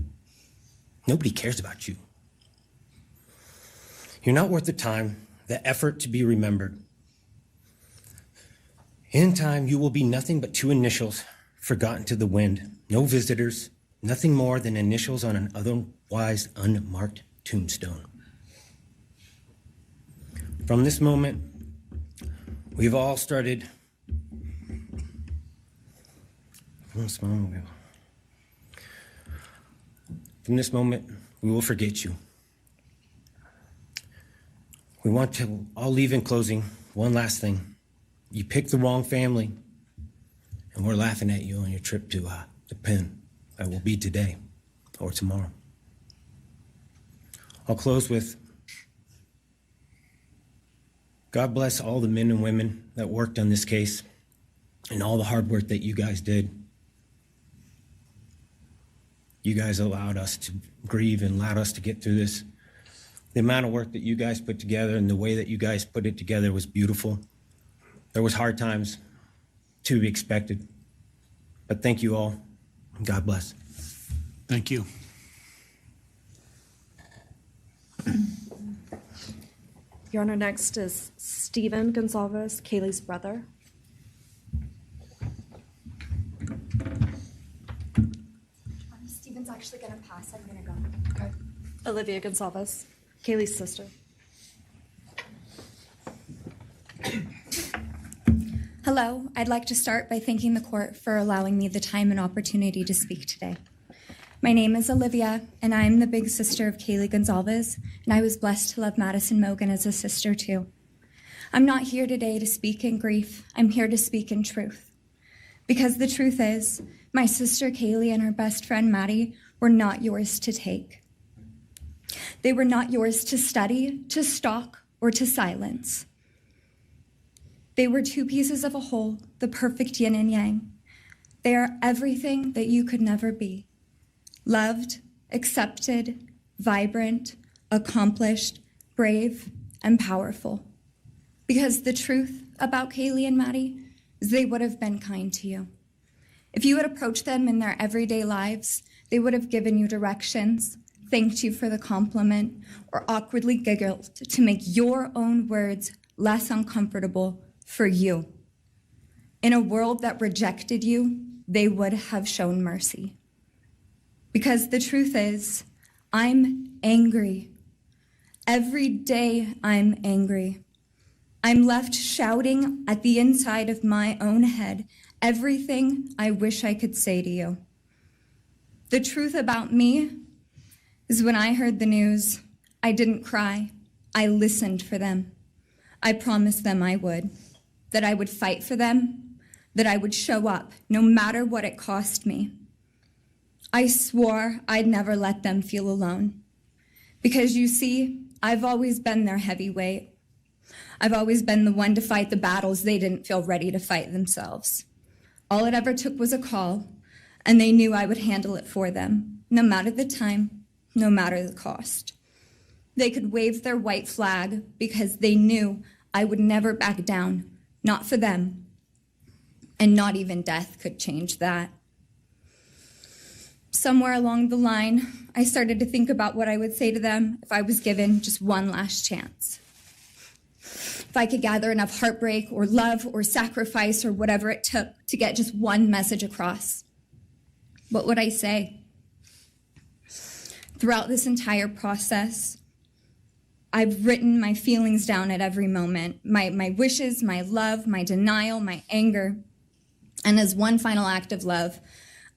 Nobody cares about you. You're not worth the time, the effort to be remembered. In time, you will be nothing but two initials forgotten to the wind. No visitors, nothing more than initials on an otherwise unmarked tombstone. From this moment, we've all started. From this moment, we will forget you. We want to all leave in closing. One last thing. You picked the wrong family, and we're laughing at you on your trip to the pen. That will be today or tomorrow. I'll close with God bless all the men and women that worked on this case and all the hard work that you guys did. You guys allowed us to grieve and allowed us to get through this. The amount of work that you guys put together and the way that you guys put it together was beautiful. There was hard times to be expected. But thank you all. God bless. Thank you. Your Honor, next is Stephen Gonzalez, Kaylee's brother. Stephen's actually going to pass. I'm going to go. Okay. Olivia Gonzalez, Kaylee's sister. Hello. I'd like to start by thanking the court for allowing me the time and opportunity to speak today. My name is Olivia, and I am the big sister of Kaylee Gonzalez, and I was blessed to love Madison Mogen as a sister too. I'm not here today to speak in grief. I'm here to speak in truth. Because the truth is, my sister Kaylee and her best friend Maddie were not yours to take. They were not yours to study, to stalk, or to silence. They were two pieces of a whole, the perfect yin and yang. They are everything that you could never be. Loved, accepted, vibrant, accomplished, brave, and powerful. Because the truth about Kaylee and Maddie is they would have been kind to you. If you had approached them in their everyday lives, they would have given you directions, thanked you for the compliment, or awkwardly giggled to make your own words less uncomfortable for you. In a world that rejected you, they would have shown mercy. Because the truth is, I'm angry. Every day I'm angry. I'm left shouting at the inside of my own head everything I wish I could say to you. The truth about me is when I heard the news, I didn't cry. I listened for them. I promised them I would, that I would fight for them, that I would show up no matter what it cost me. I swore I'd never let them feel alone. Because you see, I've always been their heavyweight. I've always been the one to fight the battles they didn't feel ready to fight themselves. All it ever took was a call, and they knew I would handle it for them, no matter the time, no matter the cost. They could wave their white flag because they knew I would never back down, not for them, and not even death could change that. Somewhere along the line, I started to think about what I would say to them if I was given just one last chance. If I could gather enough heartbreak or love or sacrifice or whatever it took to get just one message across, what would I say? Throughout this entire process, I've written my feelings down at every moment, my wishes, my love, my denial, my anger. And as one final act of love,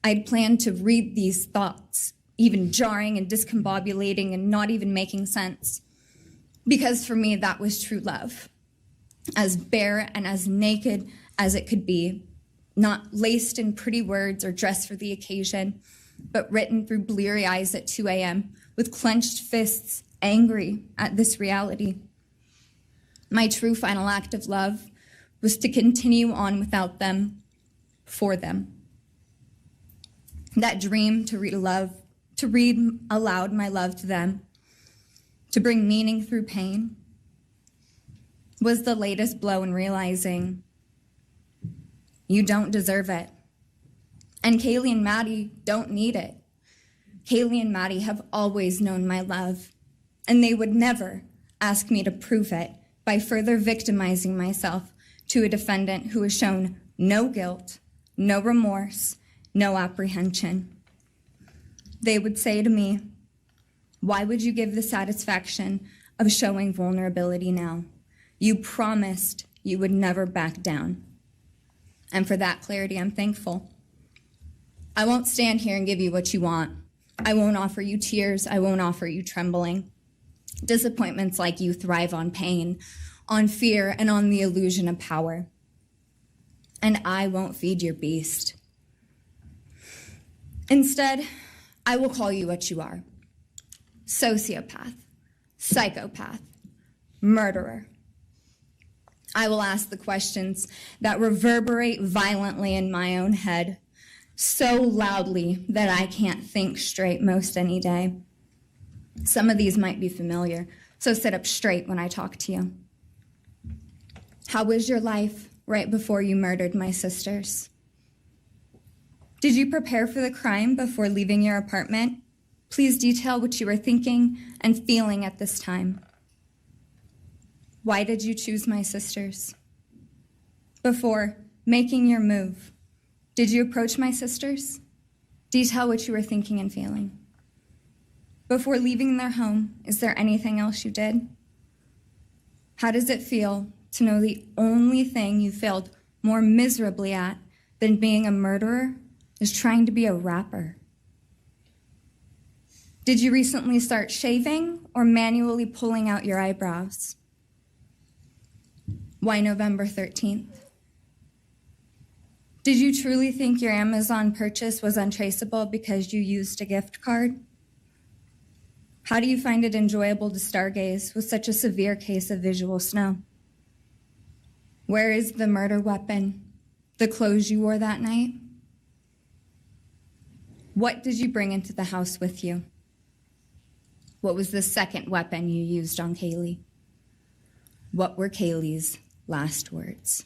I'd planned to read these thoughts, even jarring and discombobulating and not even making sense. Because for me, that was true love. As bare and as naked as it could be, not laced in pretty words or dressed for the occasion, but written through bleary eyes at 2 a.m. with clenched fists, angry at this reality. My true final act of love was to continue on without them, for them. That dream to read aloud my love to them, to bring meaning through pain, was the latest blow in realizing you don't deserve it. And Kaylee and Maddie don't need it. Kaylee and Maddie have always known my love, and they would never ask me to prove it by further victimizing myself to a defendant who has shown no guilt, no remorse, no apprehension. They would say to me, "Why would you give the satisfaction of showing vulnerability now? You promised you would never back down." And for that clarity, I'm thankful. I won't stand here and give you what you want. I won't offer you tears. I won't offer you trembling. Disappointments like you thrive on pain, on fear, and on the illusion of power. And I won't feed your beast. Instead, I will call you what you are: sociopath, psychopath, murderer. I will ask the questions that reverberate violently in my own head, so loudly that I can't think straight most any day. Some of these might be familiar, so sit up straight when I talk to you. How was your life right before you murdered my sisters? Did you prepare for the crime before leaving your apartment? Please detail what you were thinking and feeling at this time. Why did you choose my sisters? Before making your move, did you approach my sisters? Detail what you were thinking and feeling. Before leaving their home, is there anything else you did? How does it feel to know the only thing you failed more miserably at than being a murderer is trying to be a rapper? Did you recently start shaving or manually pulling out your eyebrows? Why November 13th? Did you truly think your Amazon purchase was untraceable because you used a gift card? How do you find it enjoyable to stargaze with such a severe case of visual snow? Where is the murder weapon? The clothes you wore that night? What did you bring into the house with you? What was the second weapon you used on Kaylee? What were Kaylee's last words?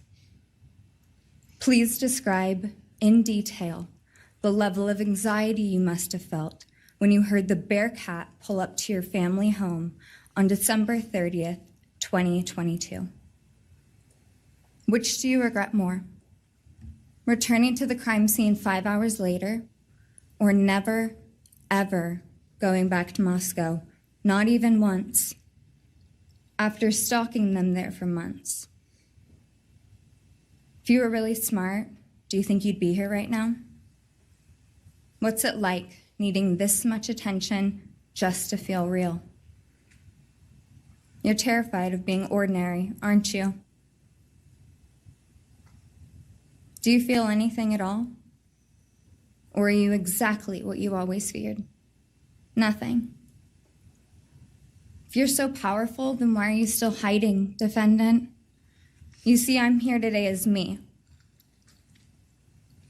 Please describe in detail the level of anxiety you must have felt when you heard the Bearcat pull up to your family home on December 30th, 2022. Which do you regret more? Returning to the crime scene 5 hours later, or never, ever going back to Moscow, not even once, after stalking them there for months? If you were really smart, do you think you'd be here right now? What's it like needing this much attention just to feel real? You're terrified of being ordinary, aren't you? Do you feel anything at all? Or are you exactly what you always feared? Nothing. If you're so powerful, then why are you still hiding, defendant? You see, I'm here today as me.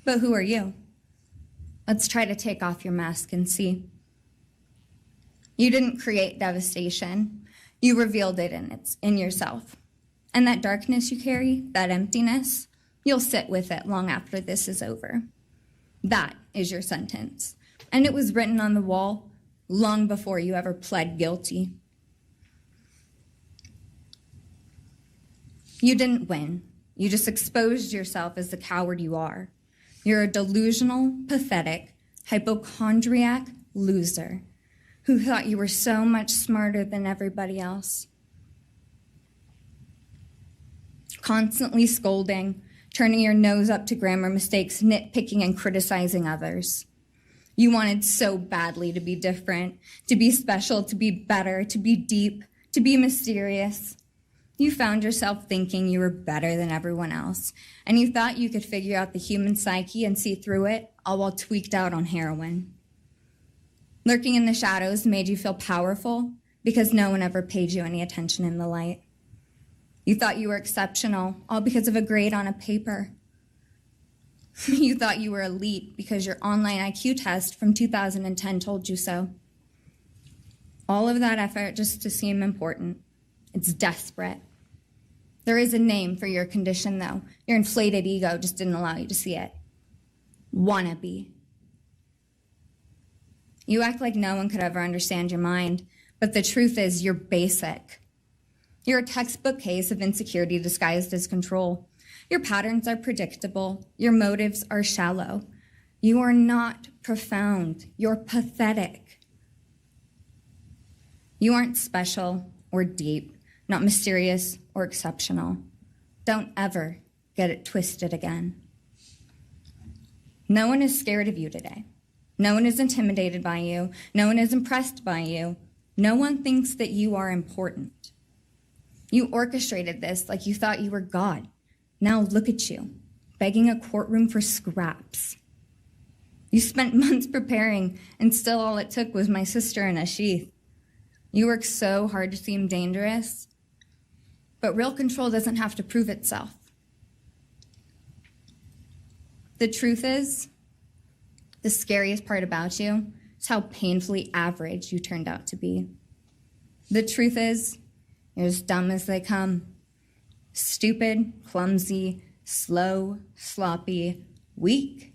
But who are you? Let's try to take off your mask and see. You didn't create devastation. You revealed it in yourself. And that darkness you carry, that emptiness, you'll sit with it long after this is over. That is your sentence. And it was written on the wall long before you ever pled guilty. You didn't win. You just exposed yourself as the coward you are. You're a delusional, pathetic, hypochondriac loser who thought you were so much smarter than everybody else. Constantly scolding, turning your nose up to grammar mistakes, nitpicking and criticizing others. You wanted so badly to be different, to be special, to be better, to be deep, to be mysterious. You found yourself thinking you were better than everyone else, and you thought you could figure out the human psyche and see through it, all while tweaked out on heroin. Lurking in the shadows made you feel powerful because no one ever paid you any attention in the light. You thought you were exceptional, all because of a grade on a paper. You thought you were elite because your online IQ test from 2010 told you so. All of that effort just to seem important. It's desperate. There is a name for your condition, though. Your inflated ego just didn't allow you to see it. Wannabe. You act like no one could ever understand your mind, but the truth is you're basic. You're a textbook case of insecurity disguised as control. Your patterns are predictable. Your motives are shallow. You are not profound. You're pathetic. You aren't special or deep, not mysterious or exceptional. Don't ever get it twisted again. No one is scared of you today. No one is intimidated by you. No one is impressed by you. No one thinks that you are important. You orchestrated this like you thought you were God. Now look at you, begging a courtroom for scraps. You spent months preparing, and still all it took was my sister in a sheath. You worked so hard to seem dangerous, But real control doesn't have to prove itself. The truth is, the scariest part about you is how painfully average you turned out to be. The truth is, you're as dumb as they come. Stupid, clumsy, slow, sloppy, weak,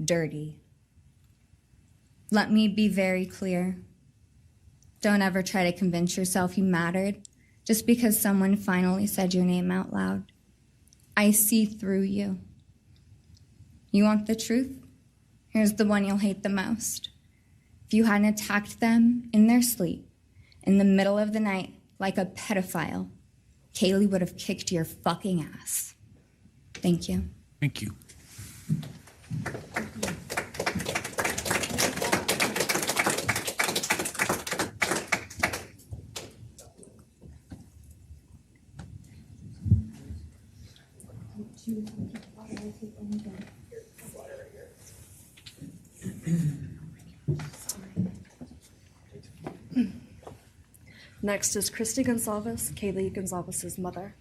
dirty. Let me be very clear. Don't ever try to convince yourself you mattered just because someone finally said your name out loud. I see through you. You want the truth? Here's the one you'll hate the most. If you hadn't attacked them in their sleep, in the middle of the night, like a pedophile, Kaylee would have kicked your fucking ass. Thank you. Thank you. Next is Christy Gonzalez, Kaylee Gonzalez's mother.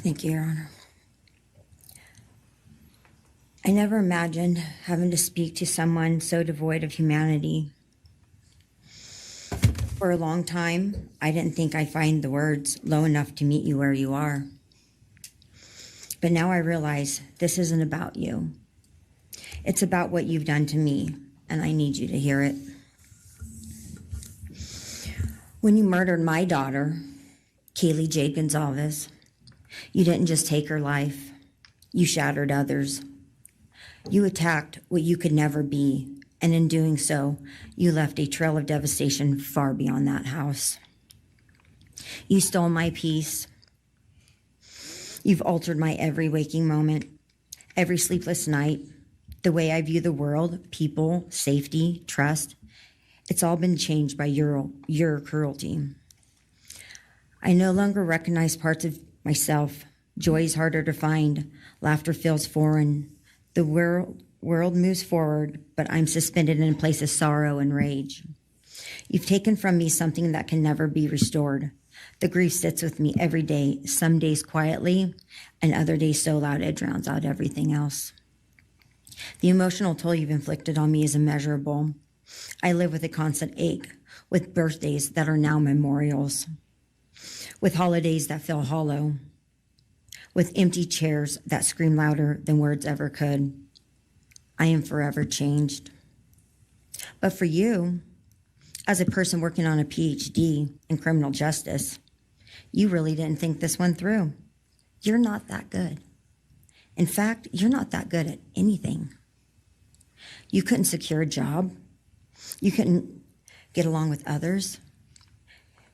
Thank you, Your Honor. I never imagined having to speak to someone so devoid of humanity. For a long time, I didn't think I'd find the words low enough to meet you where you are. But now I realize this isn't about you. It's about what you've done to me, and I need you to hear it. When you murdered my daughter, Kaylee Jade Gonzalez, you didn't just take her life, you shattered others. You attacked what you could never be, and in doing so, you left a trail of devastation far beyond that house. You stole my peace. You've altered my every waking moment, every sleepless night, the way I view the world, people, safety, trust. It's all been changed by your cruelty. I no longer recognize parts of myself. Joy is harder to find. Laughter feels foreign. The world moves forward, but I'm suspended in a place of sorrow and rage. You've taken from me something that can never be restored. The grief sits with me every day, some days quietly, and other days so loud it drowns out everything else. The emotional toll you've inflicted on me is immeasurable. I live with a constant ache, with birthdays that are now memorials, with holidays that feel hollow, with empty chairs that scream louder than words ever could. I am forever changed. But for you, as a person working on a PhD in criminal justice, you really didn't think this one through. You're not that good. In fact, you're not that good at anything. You couldn't secure a job. You couldn't get along with others.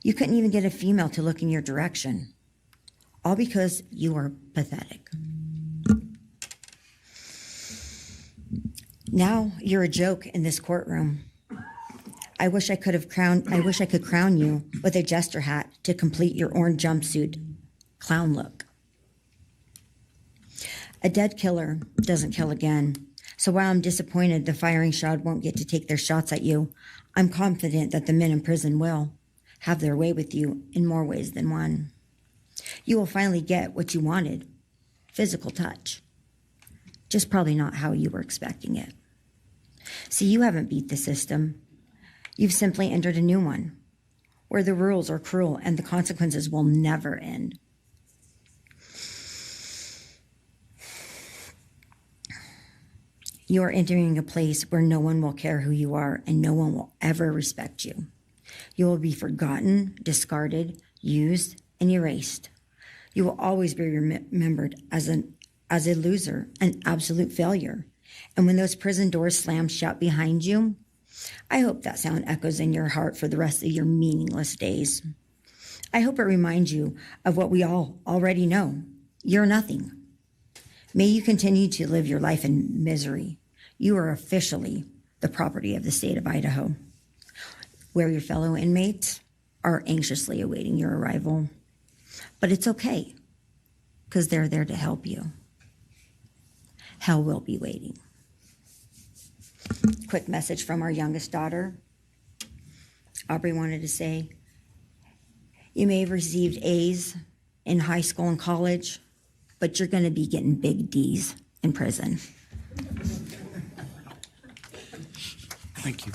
You couldn't even get a female to look in your direction. All because you are pathetic. Now you're a joke in this courtroom. I wish I could crown you with a jester hat to complete your orange jumpsuit clown look. A dead killer doesn't kill again. So while I'm disappointed the firing squad won't get to take their shots at you, I'm confident that the men in prison will have their way with you in more ways than one. You will finally get what you wanted, physical touch. Just probably not how you were expecting it. See, you haven't beat the system. You've simply entered a new one, where the rules are cruel and the consequences will never end. You are entering a place where no one will care who you are and no one will ever respect you. You will be forgotten, discarded, used, and erased. You will always be remembered as a loser, an absolute failure. And when those prison doors slam shut behind you, I hope that sound echoes in your heart for the rest of your meaningless days. I hope it reminds you of what we all already know. You're nothing. May you continue to live your life in misery. You are officially the property of the state of Idaho, where your fellow inmates are anxiously awaiting your arrival. But it's okay, because they're there to help you. Hell will be waiting. Quick message from our youngest daughter. Aubrey wanted to say, you may have received A's in high school and college, but you're going to be getting big D's in prison. Thank you.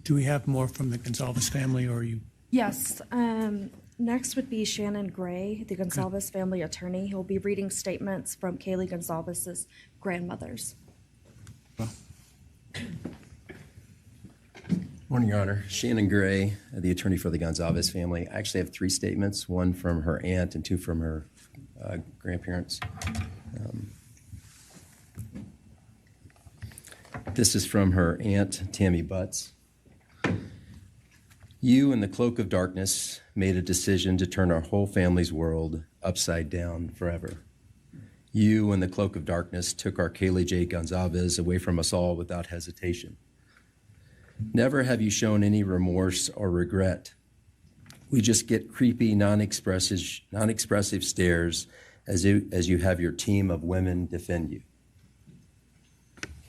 Do we have more from the Gonzalez family, or are you? Yes. Next would be Shannon Gray, the Gonzalez family attorney. He'll be reading statements from Kaylee Gonzalez's grandmothers. Morning, Your Honor. Shannon Gray, the attorney for the Gonzalez family. I actually have 3 statements, one from her aunt and 2 from her grandparents. This is from her aunt, Tammy Butts. You, in the cloak of darkness, made a decision to turn our whole family's world upside down forever. You, in the cloak of darkness, took our Kaylee J. Gonzalez away from us all without hesitation. Never have you shown any remorse or regret. We just get creepy, non-expressive stares as you have your team of women defend you.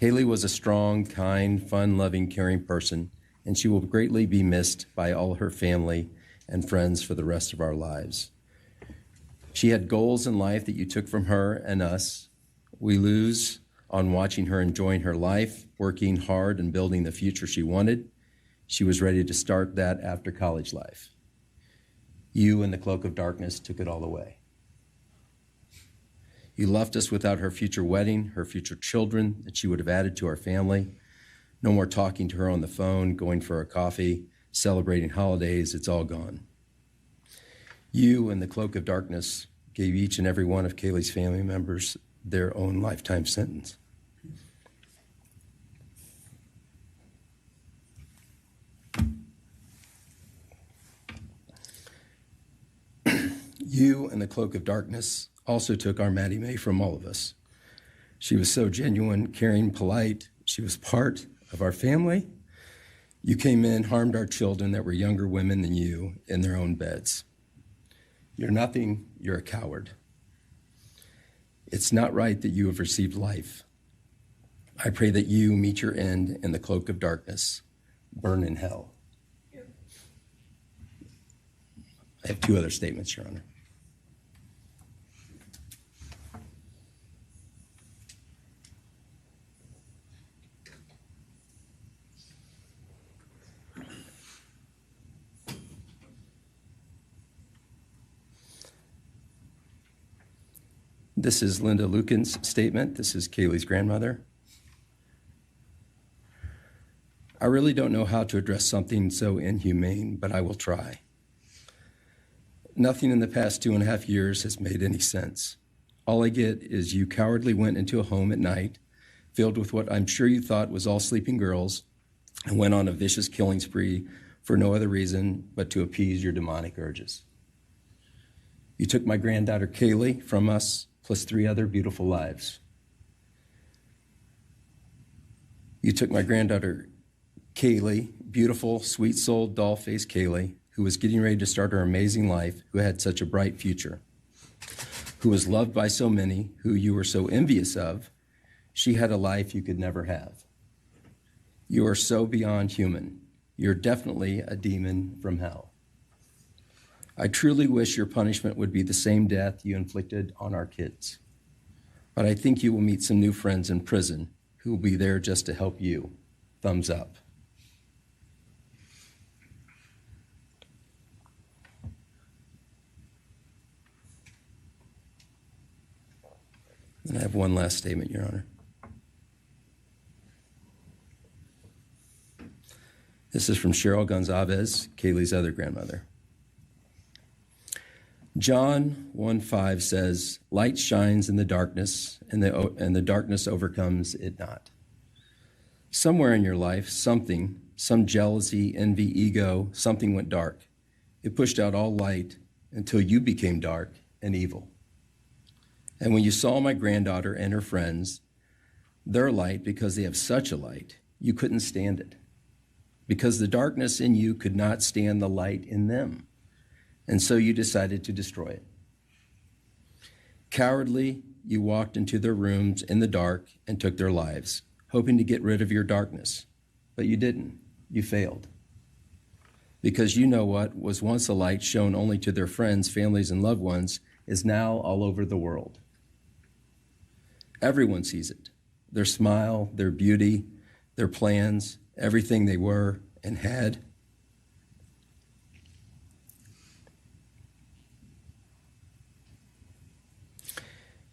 Kaylee was a strong, kind, fun-loving, caring person, and she will greatly be missed by all her family and friends for the rest of our lives. She had goals in life that you took from her and us. We lose on watching her enjoying her life, working hard and building the future she wanted. She was ready to start that after college life. You, in the cloak of darkness, took it all away. You left us without her future wedding, her future children that she would have added to our family. No more talking to her on the phone, going for a coffee, celebrating holidays. It's all gone. You, in the cloak of darkness, gave each and every one of Kaylee's family members their own lifetime sentence. You, in the cloak of darkness, also took our Maddie Mae from all of us. She was so genuine, caring, polite. She was part of our family. You came in, harmed our children that were younger women than you in their own beds. You're nothing, you're a coward. It's not right that you have received life. I pray that you meet your end in the cloak of darkness, burn in hell. I have 2 other statements, Your Honor. This is Linda Lucan's statement. This is Kaylee's grandmother. I really don't know how to address something so inhumane, but I will try. Nothing in the past 2.5 years has made any sense. All I get is you cowardly went into a home at night, filled with what I'm sure you thought was all sleeping girls, and went on a vicious killing spree for no other reason but to appease your demonic urges. You took my granddaughter Kaylee from us, plus 3 other beautiful lives. You took my granddaughter Kaylee, beautiful, sweet-souled, doll-faced Kaylee, who was getting ready to start her amazing life, who had such a bright future, who was loved by so many, who you were so envious of. She had a life you could never have. You are so beyond human. You're definitely a demon from hell. I truly wish your punishment would be the same death you inflicted on our kids. But I think you will meet some new friends in prison who will be there just to help you. Thumbs up. And I have one last statement, Your Honor. This is from Cheryl Gonzalez, Kaylee's other grandmother. John 1:5 says, light shines in the darkness, and the darkness overcomes it not. Somewhere in your life, some jealousy, envy, ego, something went dark. It pushed out all light until you became dark and evil. And when you saw my granddaughter and her friends, their light, because they have such a light, you couldn't stand it. Because the darkness in you could not stand the light in them. And so you decided to destroy it. Cowardly, you walked into their rooms in the dark and took their lives, hoping to get rid of your darkness. But you didn't. You failed. Because you know what was once a light shown only to their friends, families, and loved ones is now all over the world. Everyone sees it. Their smile, their beauty, their plans, everything they were and had.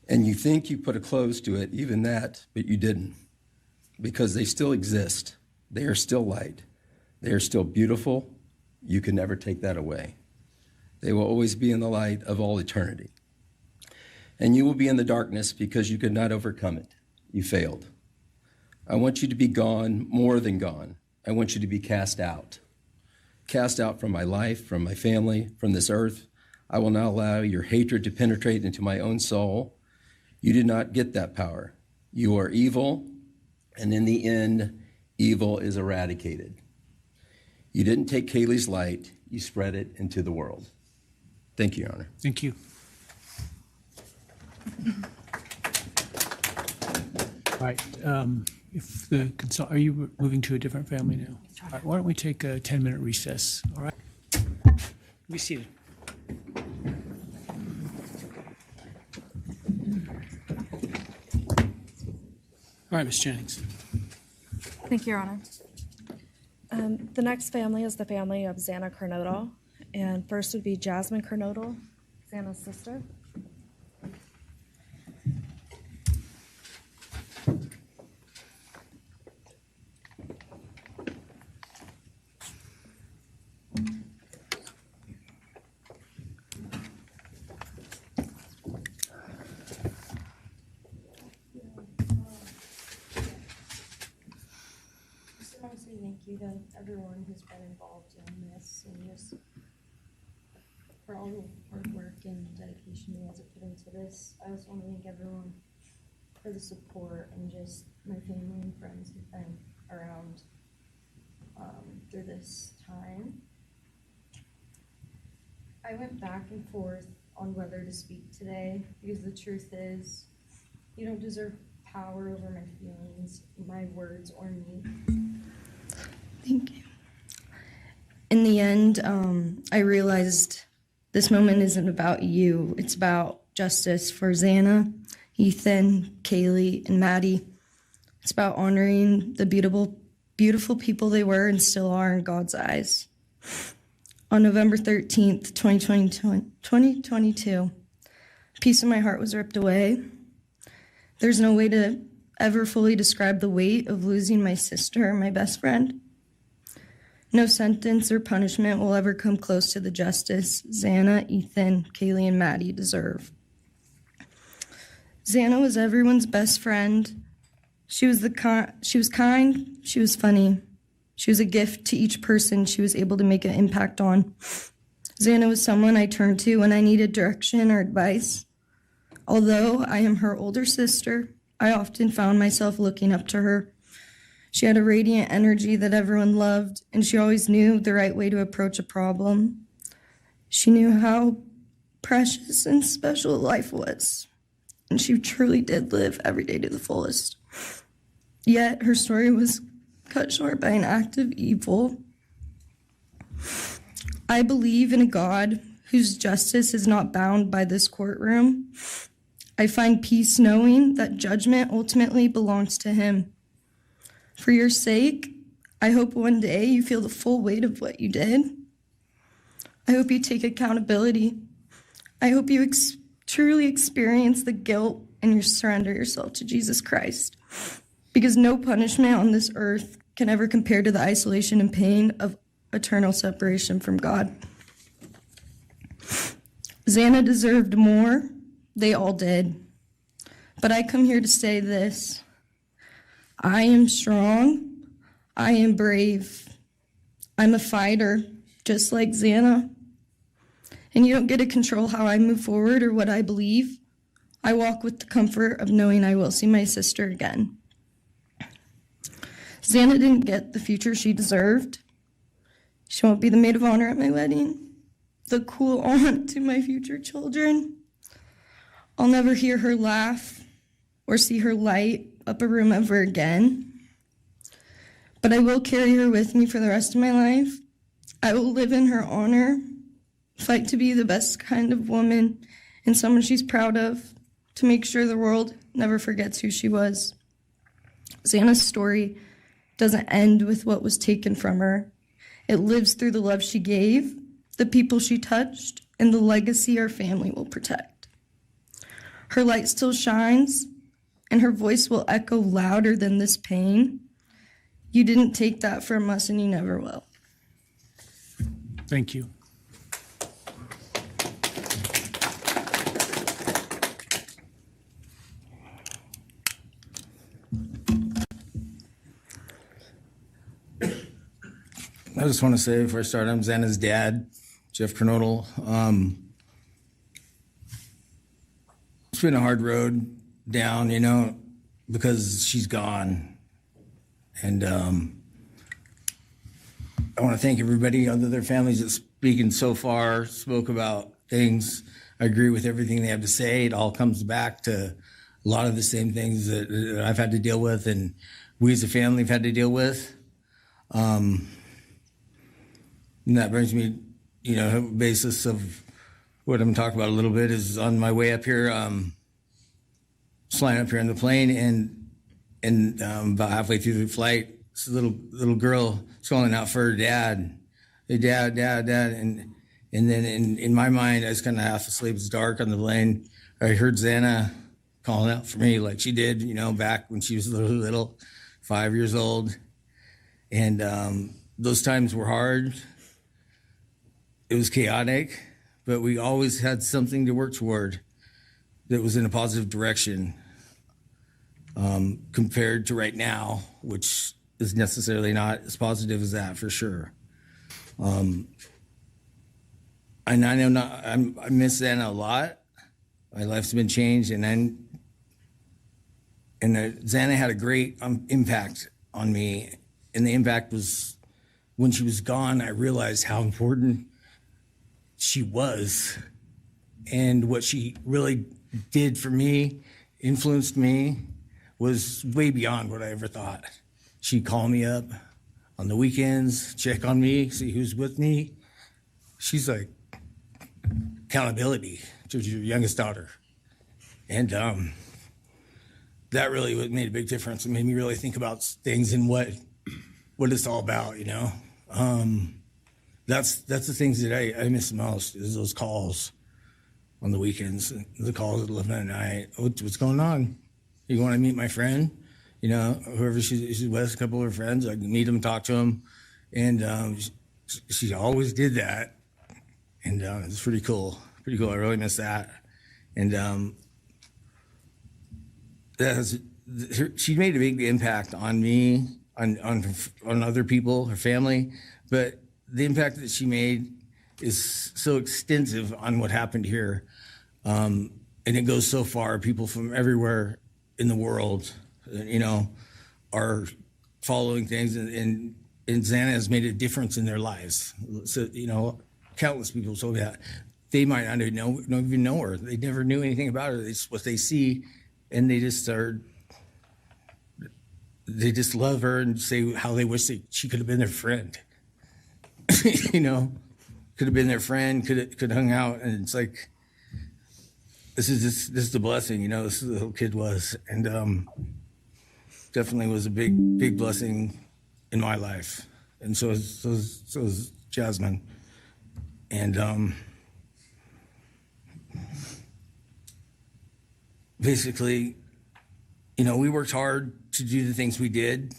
And you think you put a close to it, even that, but you didn't. Because they still exist. They are still light. They are still beautiful. You can never take that away. They will always be in the light of all eternity. And you will be in the darkness because you could not overcome it. You failed. I want you to be gone, more than gone. I want you to be cast out. Cast out from my life, from my family, from this earth. I will not allow your hatred to penetrate into my own soul. You did not get that power. You are evil, and in the end, evil is eradicated. You didn't take Kaylee's light, you spread it into the world. Thank you, Your Honor. Thank you. All right. If the are you moving to a different family now? All right, why don't we take a 10-minute recess? All right. Be seated. All right, Ms. Jennings. Thank you, Your Honor. The next family is the family of Xana Kernodle. And first would be Jasmine Kernodle, Xana's sister. Thank you to everyone who's been involved in this and just for all the hard work and dedication you guys have put into this. I also want to thank everyone for the support and just my family and friends who've been around through this time. I went back and forth on whether to speak today because the truth is you don't deserve power over my feelings, my words, or me. Thank you. In the end, I realized this moment isn't about you. It's about justice for Xana, Ethan, Kaylee, and Maddie. It's about honoring the beautiful people they were and still are in God's eyes. On November 13th, 2022, a piece of my heart was ripped away. There's no way to ever fully describe the weight of losing my sister, my best friend. No sentence or punishment will ever come close to the justice Xana, Ethan, Kaylee, and Maddie deserve. Xana was everyone's best friend. She was kind, she was funny. She was a gift to each person she was able to make an impact on. Xana was someone I turned to when I needed direction or advice. Although I am her older sister, I often found myself looking up to her. She had a radiant energy that everyone loved, and she always knew the right way to approach a problem. She knew how precious and special life was, and she truly did live every day to the fullest. Yet her story was cut short by an act of evil. I believe in a God whose justice is not bound by this courtroom. I find peace knowing that judgment ultimately belongs to him. For your sake, I hope one day you feel the full weight of what you did. I hope you take accountability. I hope you truly experience the guilt and you surrender yourself to Jesus Christ. Because no punishment on this earth can ever compare to the isolation and pain of eternal separation from God. Xana deserved more. They all did. But I come here to say this. I am strong, I am brave. I'm a fighter, just like Xana. And you don't get to control how I move forward or what I believe. I walk with the comfort of knowing I will see my sister again. Xana didn't get the future she deserved. She won't be the maid of honor at my wedding, the cool aunt to my future children. I'll never hear her laugh or see her light up a room ever again. But I will carry her with me for the rest of my life. I will live in her honor, fight to be the best kind of woman and someone she's proud of, to make sure the world never forgets who she was. Xana's story doesn't end with what was taken from her. It lives through the love she gave, the people she touched, and the legacy our family will protect. Her light still shines, and her voice will echo louder than this pain. You didn't take that from us, and you never will. Thank you. I just want to say before I start, I'm Xana's dad, Jeff Kernodle. It's been a hard road down, you know, because she's gone. And I want to thank everybody, other their families that speaking so far, spoke about things. I agree with everything they have to say. It all comes back to a lot of the same things that I've had to deal with and we as a family have had to deal with. And that brings me, you know, basis of what I'm talking about a little bit is on my way up here, flying up here on the plane, and about halfway through the flight, this little girl is calling out for her dad. Hey, dad, and then in my mind, I was kind of half asleep. It's dark on the plane. I heard Xana calling out for me like she did, you know, back when she was little, 5 years old, and those times were hard. It was chaotic, but we always had something to work toward that was in a positive direction compared to right now, which is necessarily not as positive as that for sure. And I know I miss Xana a lot. My life's been changed, and Xana had a great impact on me, and the impact was when she was gone, I realized how important she was and what she really did for me, influenced me, was way beyond what I ever thought. She'd call me up on the weekends, check on me, see who's with me. She's like accountability to your youngest daughter. And that really made a big difference. It made me really think about things and what it's all about, you know? That's the things that I miss the most is those calls on the weekends, the calls at 11 at night. What's going on? You want to meet my friend? You know, whoever she's with, a couple of her friends, I can meet them, talk to them. And she always did that. And it's pretty cool. Pretty cool. I really miss that. And she made a big impact on me, on other people, her family. But the impact that she made is so extensive on what happened here. And it goes so far. People from everywhere in the world, you know, are following things. And Xana has made a difference in their lives. So, you know, countless people told me that. They might not even know her. They never knew anything about her. It's what they see, and they just love her and say how they wish she could have been their friend. You know, could have been their friend, could hung out, and it's like this is the blessing, you know. This is the little kid was, and definitely was a big blessing in my life, and so is Jasmine, and basically, you know, we worked hard to do the things we did,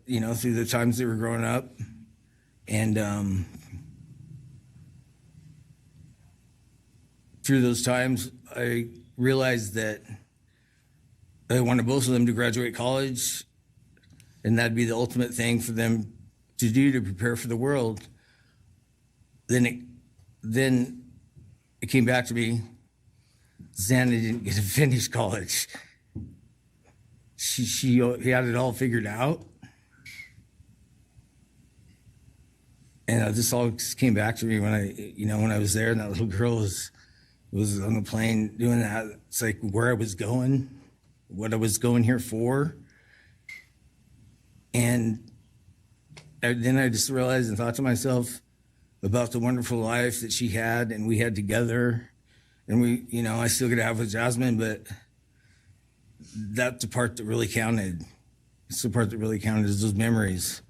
you know, through the times they were growing up. And through those times, I realized that I wanted both of them to graduate college. and that'd be the ultimate thing for them to do to prepare for the world. Then it came back to me, Xana didn't get to finish college. He had it all figured out. And this all came back to me when I was there and that little girl was on the plane doing that. It's like where I was going, what I was going here for. And then I just realized and thought to myself about the wonderful life that she had and we had together. And I still get to have with Jasmine, but that's the part that really counted. It's the part that really counted is those memories.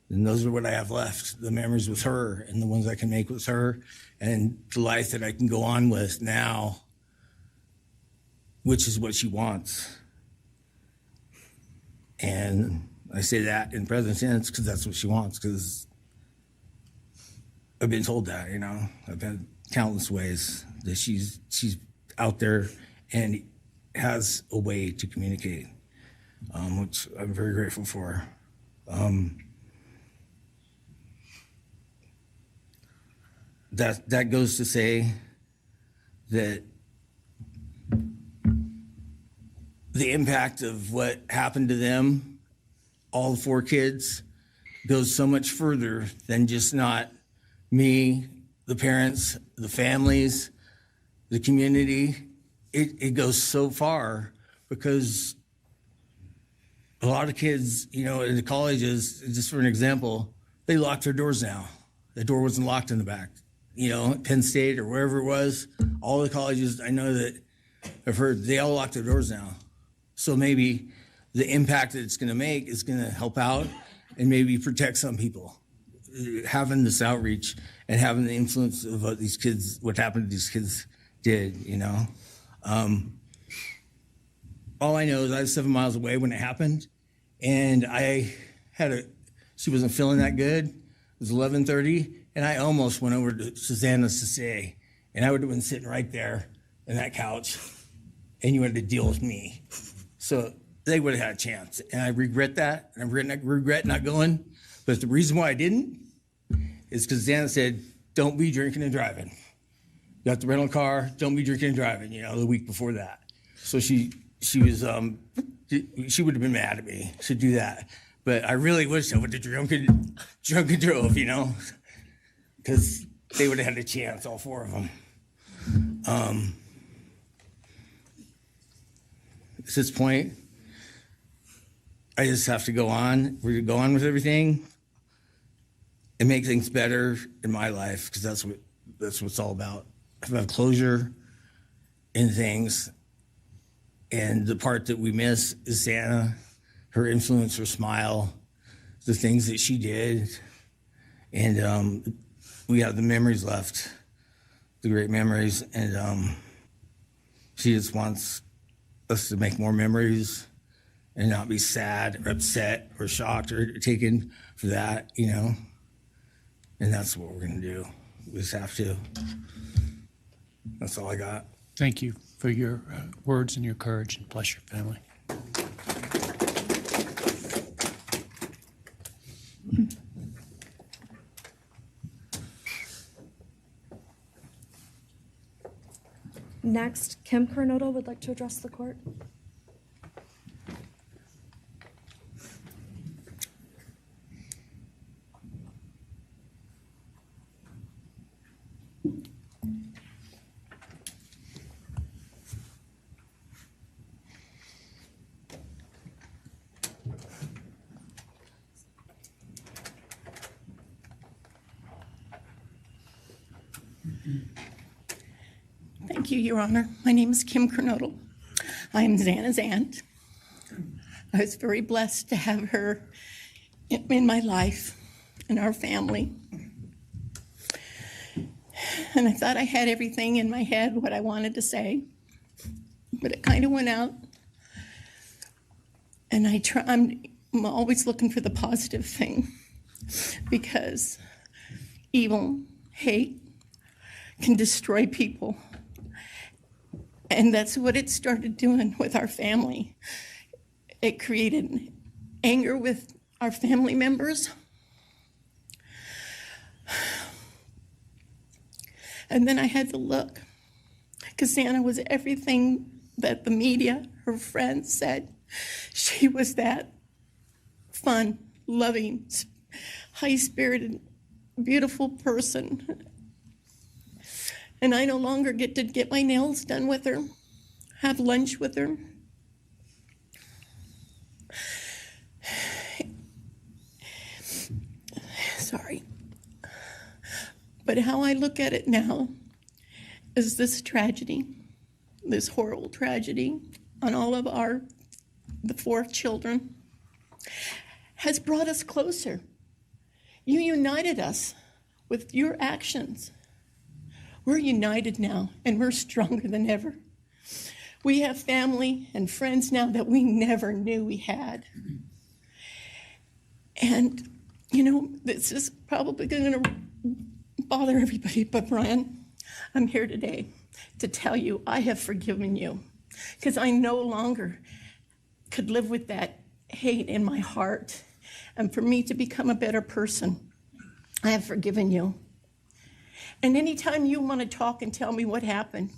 And those are what I have left, the memories with her and the ones I can make with her and the life that I can go on with now, which is what she wants. And I say that in present tense because that's what she wants, because I've been told that, I've had countless ways that she's out there and has a way to communicate, which I'm very grateful for. That goes to say that the impact of what happened to them, all 4 kids, goes so much further than just not me, the parents, the families, the community. It goes so far because a lot of kids, in the colleges, just for an example, they lock their doors now. The door wasn't locked in the back. Penn State or wherever it was, all the colleges I know that I've heard, they all lock their doors now. So maybe the impact that it's going to make is going to help out and maybe protect some people. Having this outreach and having the influence of what happened to these kids did, all I know is I was 7 miles away when it happened, and she wasn't feeling that good. It was 11:30. And I almost went over to Susanna's to say, and I would have been sitting right there in that couch, and you had to deal with me. So they would have had a chance. And I regret that, and I regret not going. But the reason why I didn't is because Susanna said, don't be drinking and driving. You got the rental car, don't be drinking and driving, the week before that. So she would have been mad at me to do that. But I really wish I would have drunk and drove, because they would have had a chance, all 4 of them. At this point, I just have to go on. We're going to go on with everything and make things better in my life, because that's what it's all about. If I have closure in things, and the part that we miss is Santa, her influence, her smile, the things that she did, and we have the memories left, the great memories, and she just wants us to make more memories and not be sad or upset or shocked or taken for that, and that's what we're going to do. We just have to. That's all I got. Thank you for your words and your courage, and bless your family. Next, Kim Coronado would like to address the court. Thank you, Your Honor. My name is Kim Coronado. I am Xana's aunt. I was very blessed to have her in my life and our family. And I thought I had everything in my head, what I wanted to say, but it kind of went out. And I'm always looking for the positive thing, because evil, hate can destroy people. And that's what it started doing with our family. It created anger with our family members. And then I had to look, because Xana was everything that the media, her friends said. She was that fun, loving, high-spirited, beautiful person. And I no longer get to get my nails done with her, have lunch with her. Sorry. But how I look at it now is this tragedy, this horrible tragedy on all of the 4 children, has brought us closer. You united us with your actions. We're united now, and we're stronger than ever. We have family and friends now that we never knew we had. And, you know, this is probably going to bother everybody, but Bryan, I'm here today to tell you I have forgiven you, because I no longer could live with that hate in my heart. And for me to become a better person, I have forgiven you. And anytime you want to talk and tell me what happened,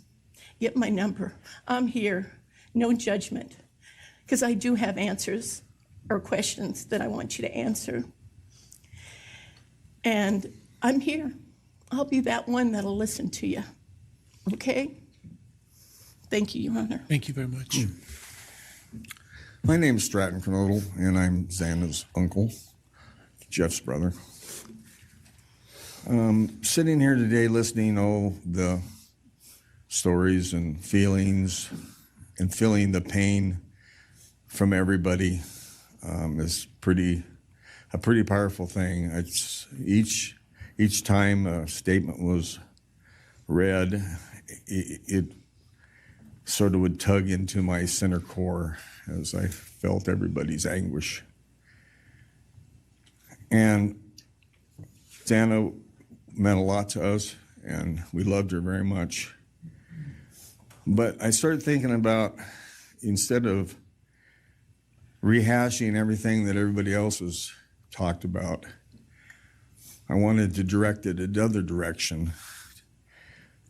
get my number. I'm here, no judgment, because I do have answers or questions that I want you to answer. And I'm here. I'll be that one that'll listen to you. Okay? Thank you, Your Honor. Thank you very much. My name's Stratton Knodel, and I'm Xana's uncle, Jeff's brother. Sitting here today listening to the stories and feelings and feeling the pain from everybody is a pretty powerful thing. It's each time a statement was read, it sort of would tug into my center core as I felt everybody's anguish. And Xana meant a lot to us, and we loved her very much. But I started thinking about, instead of rehashing everything that everybody else has talked about, I wanted to direct it another direction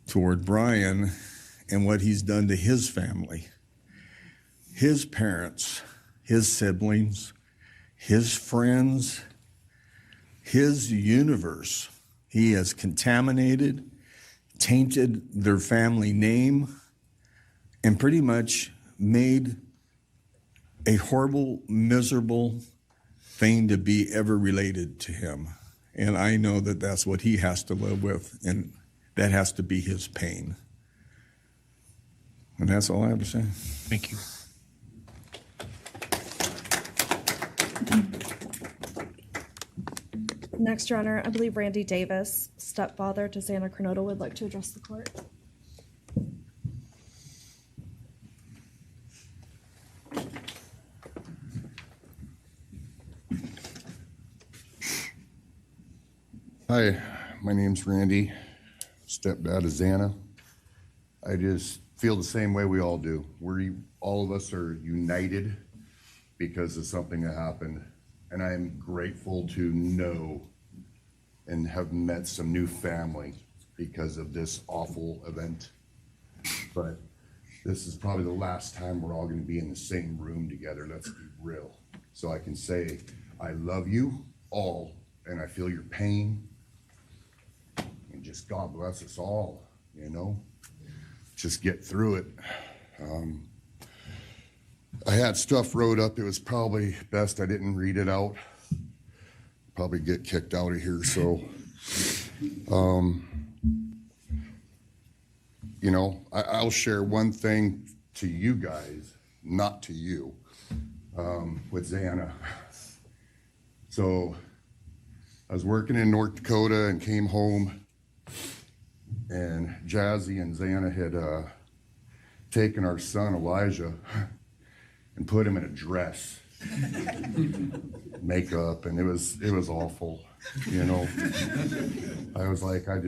toward Bryan and what he's done to his family, his parents, his siblings, his friends, his universe. He has contaminated, tainted their family name, and pretty much made a horrible, miserable thing to be ever related to him. And I know that that's what he has to live with, and that has to be his pain. And that's all I have to say. Thank you. Next, Your Honor, I believe Randy Davis, stepfather to Xana Kernodle, would like to address the court. Hi, my name's Randy, stepdad of Xana. I just feel the same way we all do. All of us are united because of something that happened, and I am grateful to know and have met some new family because of this awful event. But this is probably the last time we're all going to be in the same room together, let's be real. So I can say, I love you all, and I feel your pain, and just God bless us all, you know? Just get through it. I had stuff wrote up. It was probably best I didn't read it out. Probably get kicked out of here, so. You know, I'll share one thing to you guys, not to you, with Xana. So I was working in North Dakota and came home, and Jazzy and Xana had taken our son Elijah and put him in a dress, makeup, and it was awful, you know. I was like, I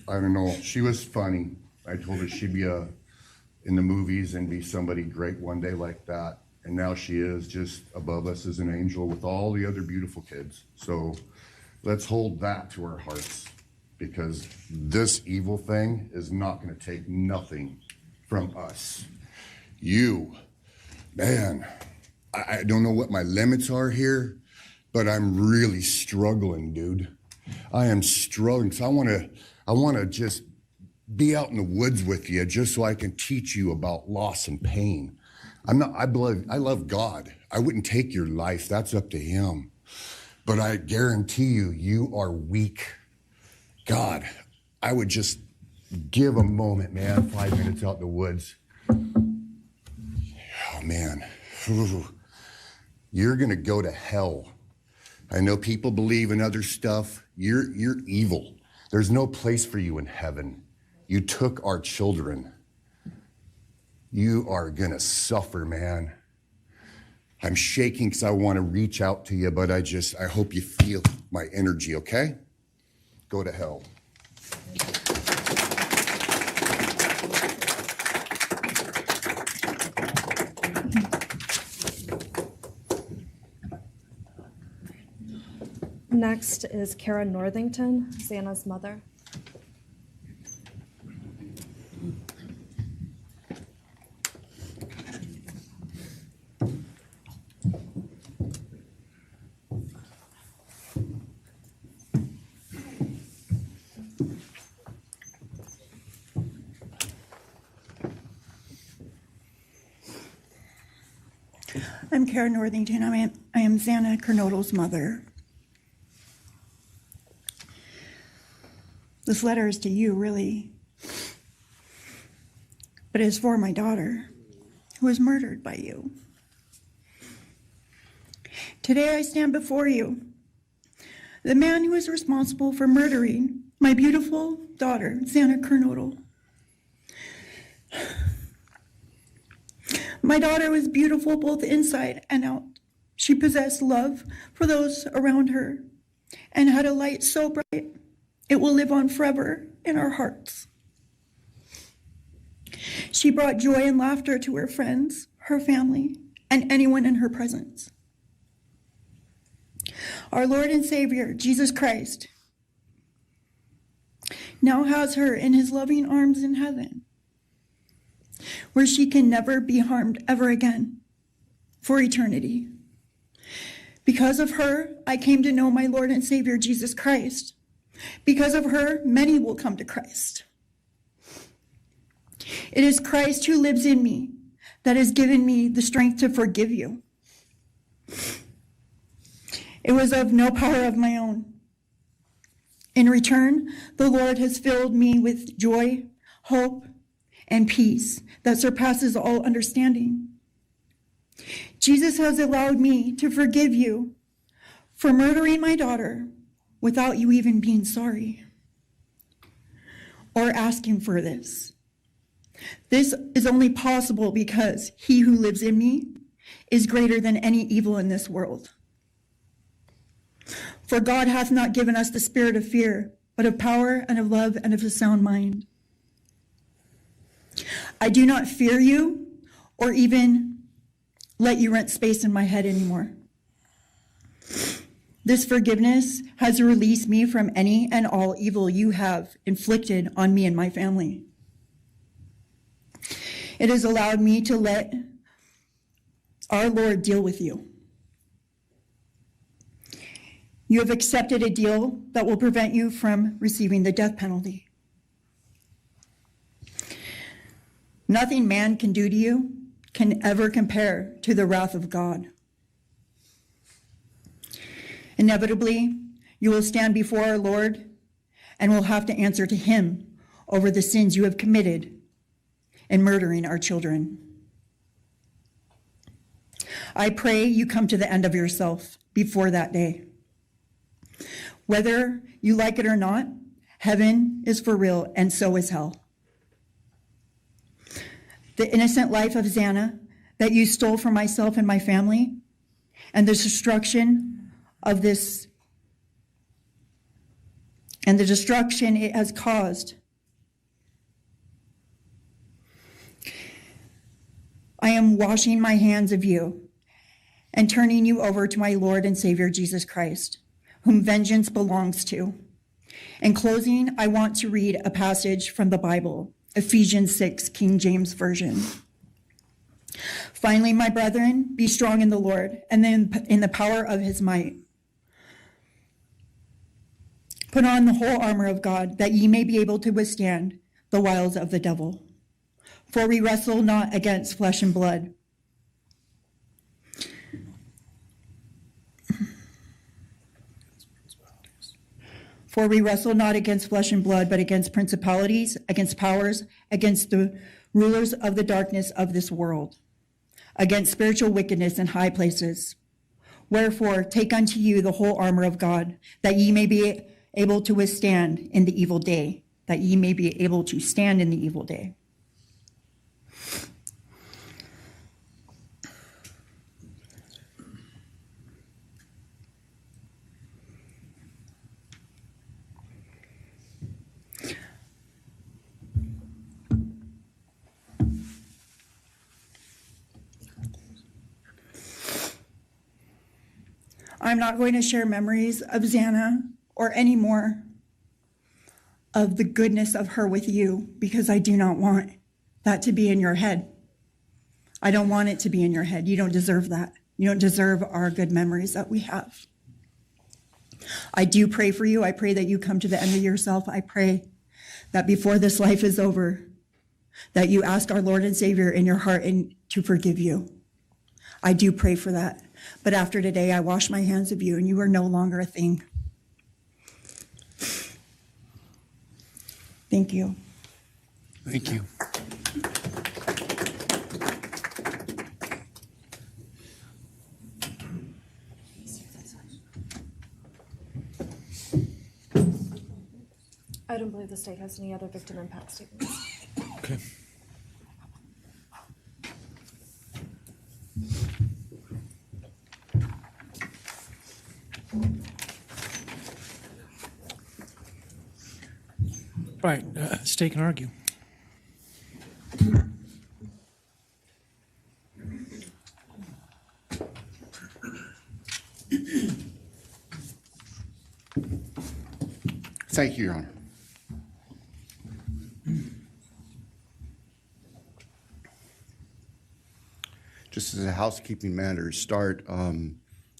don't know. She was funny. I told her she'd be in the movies and be somebody great one day like that. And now she is just above us as an angel with all the other beautiful kids. So let's hold that to our hearts, because this evil thing is not going to take nothing from us. You, man, I don't know what my limits are here, but I'm really struggling, dude. I am struggling. So I want to just be out in the woods with you just so I can teach you about loss and pain. I love God. I wouldn't take your life. That's up to him. But I guarantee you, you are weak. God, I would just give a moment, man, 5 minutes out in the woods. Oh, man. You're going to go to hell. I know people believe in other stuff. You're evil. There's no place for you in heaven. You took our children. You are going to suffer, man. I'm shaking because I want to reach out to you, but I hope you feel my energy, okay? Go to hell. Next is Kara Northington, Xana's mother. I'm Kara Northington. I am Xana Kernodle's mother. This letter is to you, really, but it's for my daughter, who was murdered by you. Today I stand before you, the man who is responsible for murdering my beautiful daughter, Xana Kernodle. My daughter was beautiful both inside and out. She possessed love for those around her and had a light so bright it will live on forever in our hearts. She brought joy and laughter to her friends, her family, and anyone in her presence. Our Lord and Savior, Jesus Christ, now has her in his loving arms in heaven, where she can never be harmed ever again for eternity. Because of her, I came to know my Lord and Savior, Jesus Christ. Because of her, many will come to Christ. It is Christ who lives in me that has given me the strength to forgive you. It was of no power of my own. In return, the Lord has filled me with joy, hope, and peace that surpasses all understanding. Jesus has allowed me to forgive you for murdering my daughter without you even being sorry or asking for this. This is only possible because he who lives in me is greater than any evil in this world. For God hath not given us the spirit of fear, but of power and of love and of a sound mind. I do not fear you or even let you rent space in my head anymore. This forgiveness has released me from any and all evil you have inflicted on me and my family. It has allowed me to let our Lord deal with you. You have accepted a deal that will prevent you from receiving the death penalty. Nothing man can do to you can ever compare to the wrath of God. Inevitably, you will stand before our Lord and will have to answer to him over the sins you have committed in murdering our children. I pray you come to the end of yourself before that day. Whether you like it or not, heaven is for real and so is hell. The innocent life of Xana that you stole from myself and my family, and the destruction of this, and the destruction it has caused. I am washing my hands of you and turning you over to my Lord and Savior Jesus Christ, whom vengeance belongs to. In closing, I want to read a passage from the Bible, Ephesians 6, King James Version. Finally, my brethren, be strong in the Lord and then in the power of his might. Put on the whole armor of God, that ye may be able to withstand the wiles of the devil. For we wrestle not against flesh and blood. For we wrestle not against flesh and blood, but against principalities, against powers, against the rulers of the darkness of this world, against spiritual wickedness in high places. Wherefore, take unto you the whole armor of God, that ye may be able to withstand in the evil day, that ye may be able to stand in the evil day. I'm not going to share memories of Xana or any more of the goodness of her with you, because I do not want that to be in your head. I don't want it to be in your head. You don't deserve that. You don't deserve our good memories that we have. I do pray for you. I pray that you come to the end of yourself. I pray that before this life is over, that you ask our Lord and Savior in your heart and to forgive you. I do pray for that. But after today, I wash my hands of you, and you are no longer a thing. Thank you. Thank you. I don't believe the state has any other victim impact statements. Okay. All right, state can argue. Thank you, Your Honor. Just as a housekeeping matter to start,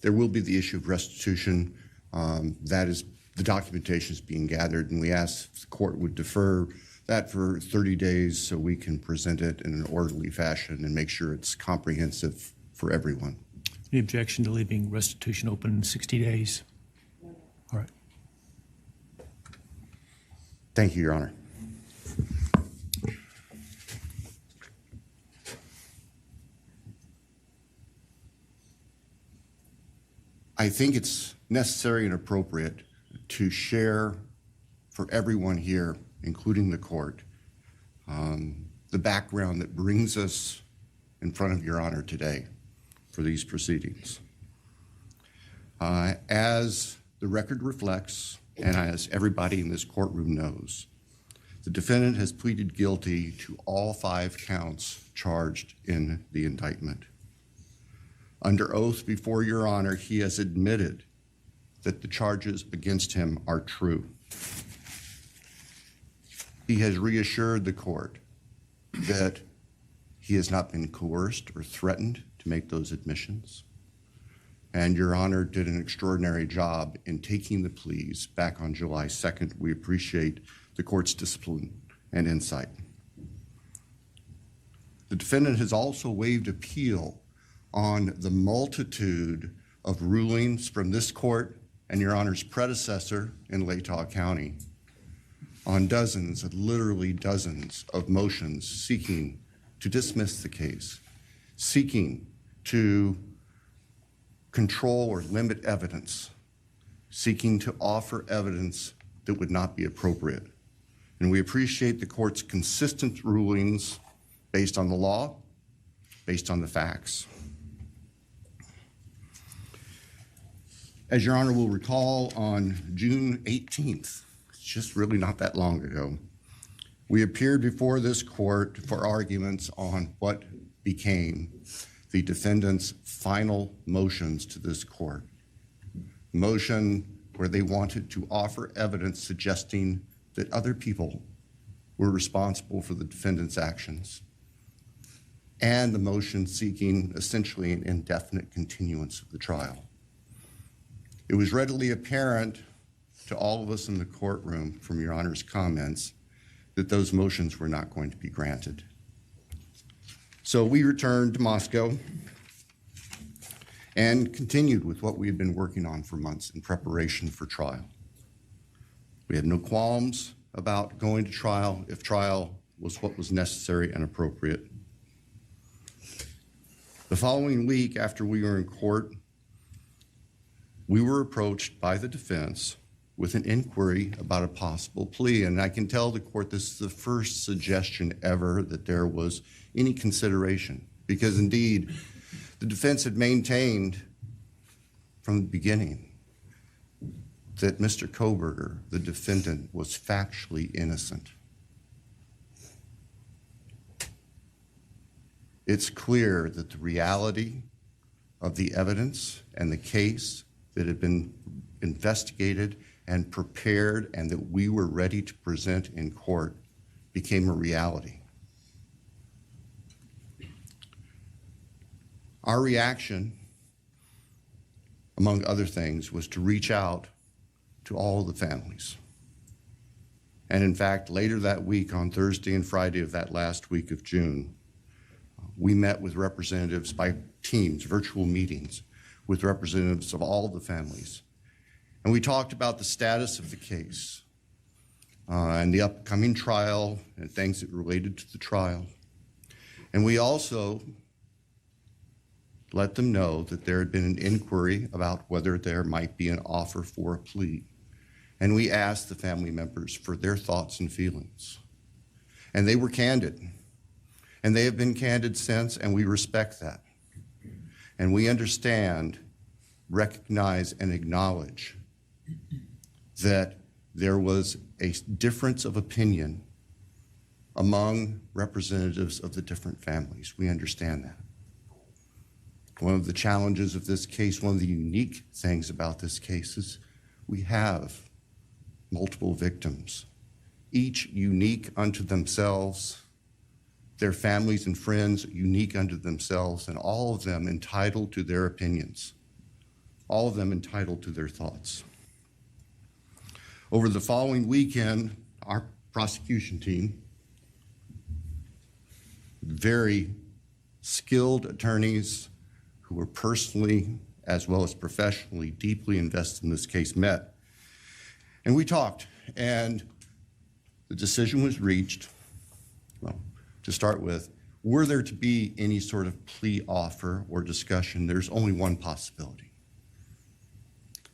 there will be the issue of restitution. That is, the documentation is being gathered, and we ask the court would defer that for 30 days so we can present it in an orderly fashion and make sure it's comprehensive for everyone. Any objection to leaving restitution open in 60 days? All right. Thank you, Your Honor. I think it's necessary and appropriate to share for everyone here, including the court, the background that brings us in front of Your Honor today for these proceedings. As the record reflects, and as everybody in this courtroom knows, the defendant has pleaded guilty to all 5 counts charged in the indictment. Under oath before Your Honor, he has admitted that the charges against him are true. He has reassured the court that he has not been coerced or threatened to make those admissions. And Your Honor did an extraordinary job in taking the pleas back on July 2nd. We appreciate the court's discipline and insight. The defendant has also waived appeal on the multitude of rulings from this court and Your Honor's predecessor in Latah County on dozens, literally dozens of motions seeking to dismiss the case, seeking to control or limit evidence, seeking to offer evidence that would not be appropriate. And we appreciate the court's consistent rulings based on the law, based on the facts. As Your Honor will recall, on June 18th, it's just really not that long ago, we appeared before this court for arguments on what became the defendant's final motions to this court. Motion where they wanted to offer evidence suggesting that other people were responsible for the defendant's actions, and the motion seeking essentially an indefinite continuance of the trial. It was readily apparent to all of us in the courtroom from Your Honor's comments that those motions were not going to be granted. So we returned to Moscow and continued with what we had been working on for months in preparation for trial. We had no qualms about going to trial if trial was what was necessary and appropriate. The following week, after we were in court, we were approached by the defense with an inquiry about a possible plea. And I can tell the court this is the first suggestion ever that there was any consideration, because indeed, the defense had maintained from the beginning that Mr. Kohberger, the defendant, was factually innocent. It's clear that the reality of the evidence and the case that had been investigated and prepared and that we were ready to present in court became a reality. Our reaction, among other things, was to reach out to all the families. And in fact, later that week, on Thursday and Friday of that last week of June, we met with representatives by teams, virtual meetings, with representatives of all the families. And we talked about the status of the case and the upcoming trial and things that related to the trial. And we also let them know that there had been an inquiry about whether there might be an offer for a plea. And we asked the family members for their thoughts and feelings. And they were candid. And they have been candid since, and we respect that. And we understand, recognize, and acknowledge that there was a difference of opinion among representatives of the different families. We understand that. One of the challenges of this case, one of the unique things about this case is we have multiple victims, each unique unto themselves, their families and friends unique unto themselves, and all of them entitled to their opinions, all of them entitled to their thoughts. Over the following weekend, our prosecution team, very skilled attorneys who were personally as well as professionally deeply invested in this case, met. And we talked, and the decision was reached. Well, to start with, were there to be any sort of plea offer or discussion, there's only one possibility.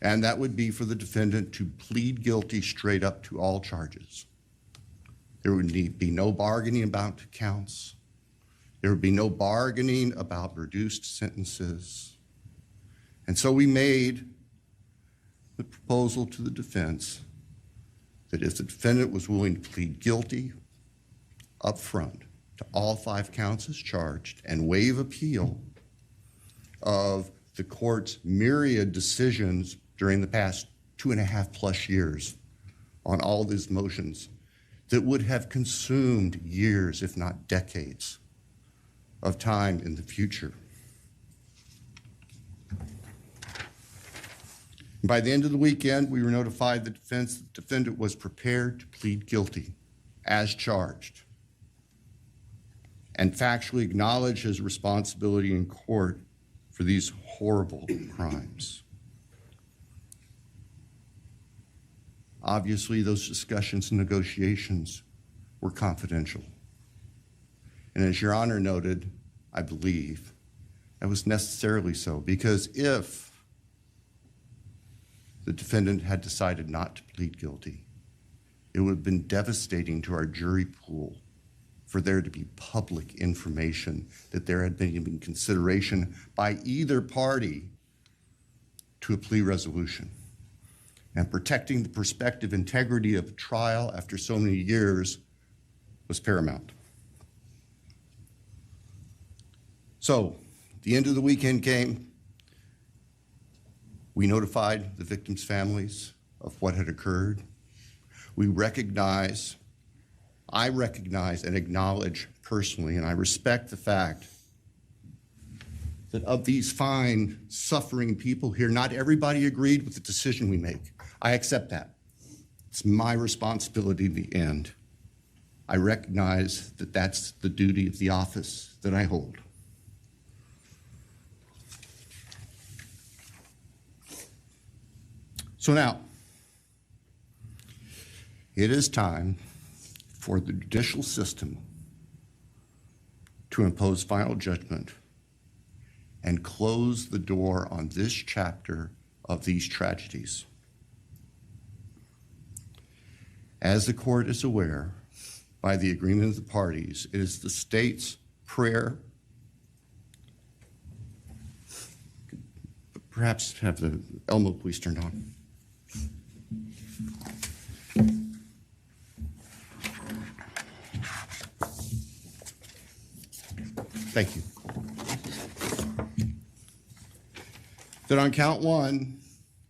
And that would be for the defendant to plead guilty straight up to all charges. There would be no bargaining about counts. There would be no bargaining about reduced sentences. And so we made the proposal to the defense that if the defendant was willing to plead guilty up front to all 5 counts as charged and waive appeal of the court's myriad decisions during the past 2.5+ years on all these motions that would have consumed years, if not decades, of time in the future. By the end of the weekend, we were notified the defendant was prepared to plead guilty as charged and factually acknowledge his responsibility in court for these horrible crimes. Obviously, those discussions and negotiations were confidential. And as Your Honor noted, I believe that was necessarily so, because if the defendant had decided not to plead guilty, it would have been devastating to our jury pool for there to be public information that there had been even consideration by either party to a plea resolution. And protecting the prospective integrity of a trial after so many years was paramount. So, the end of the weekend came. We notified the victims' families of what had occurred. I recognize and acknowledge personally, and I respect the fact that of these fine, suffering people here, not everybody agreed with the decision we make. I accept that. It's my responsibility in the end. I recognize that that's the duty of the office that I hold. So now, it is time for the judicial system to impose final judgment and close the door on this chapter of these tragedies. As the court is aware, by the agreement of the parties, it is the state's prayer. Perhaps have the Elmo police turned on. Thank you. That on count one,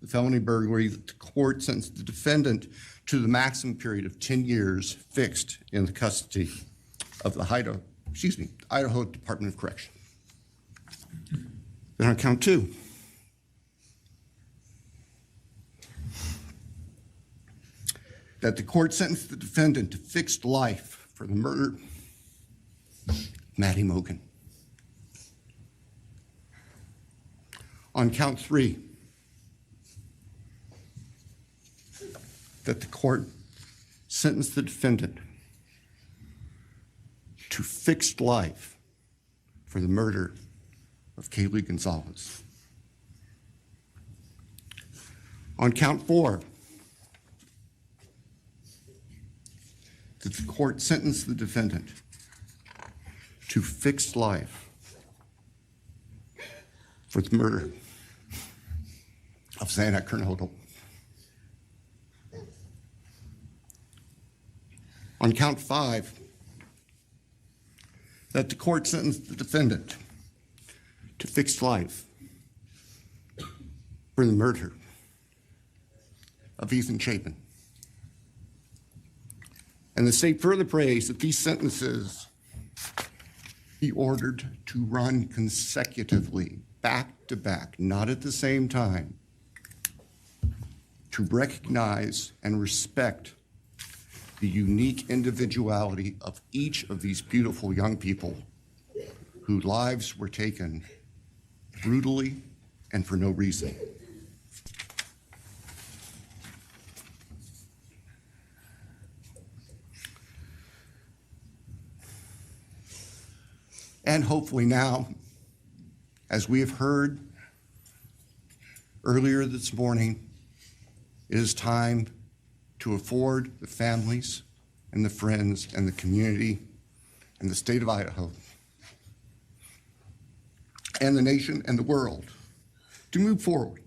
the felony burglary, the court sentenced the defendant to the maximum period of 10 years fixed in the custody of the Idaho Department of Correction. Then on count two, that the court sentenced the defendant to fixed life for the murder of Maddie Mogen. On count three, that the court sentenced the defendant to fixed life for the murder of Kaylee Gonzalez. On count four, that the court sentenced the defendant to fixed life for the murder of Ada County. On count five, that the court sentenced the defendant to fixed life for the murder of Ethan Chapin. And the state further prays that these sentences be ordered to run consecutively, back to back, not at the same time, to recognize and respect the unique individuality of each of these beautiful young people whose lives were taken brutally and for no reason. And hopefully now, as we have heard earlier this morning, it is time to afford the families and the friends and the community and the state of Idaho and the nation and the world to move forward.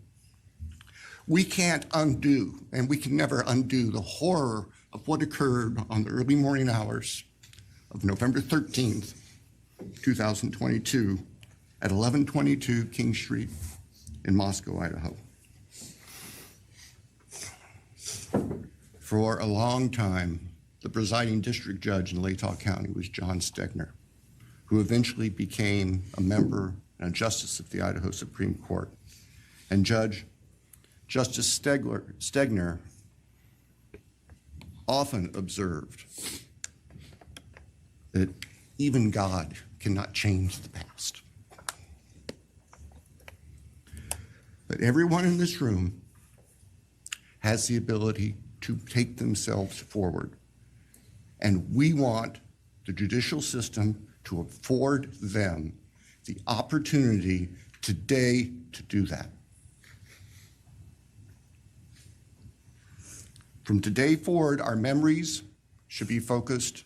We can't undo, and we can never undo, the horror of what occurred on the early morning hours of November 13th, 2022 at 1122 King Street in Moscow, Idaho. For a long time, the presiding district judge in Latah County was John Stegner, who eventually became a member and a justice of the Idaho Supreme Court. And Justice Stegner often observed that even God cannot change the past. But everyone in this room has the ability to take themselves forward. And we want the judicial system to afford them the opportunity today to do that. From today forward, our memories should be focused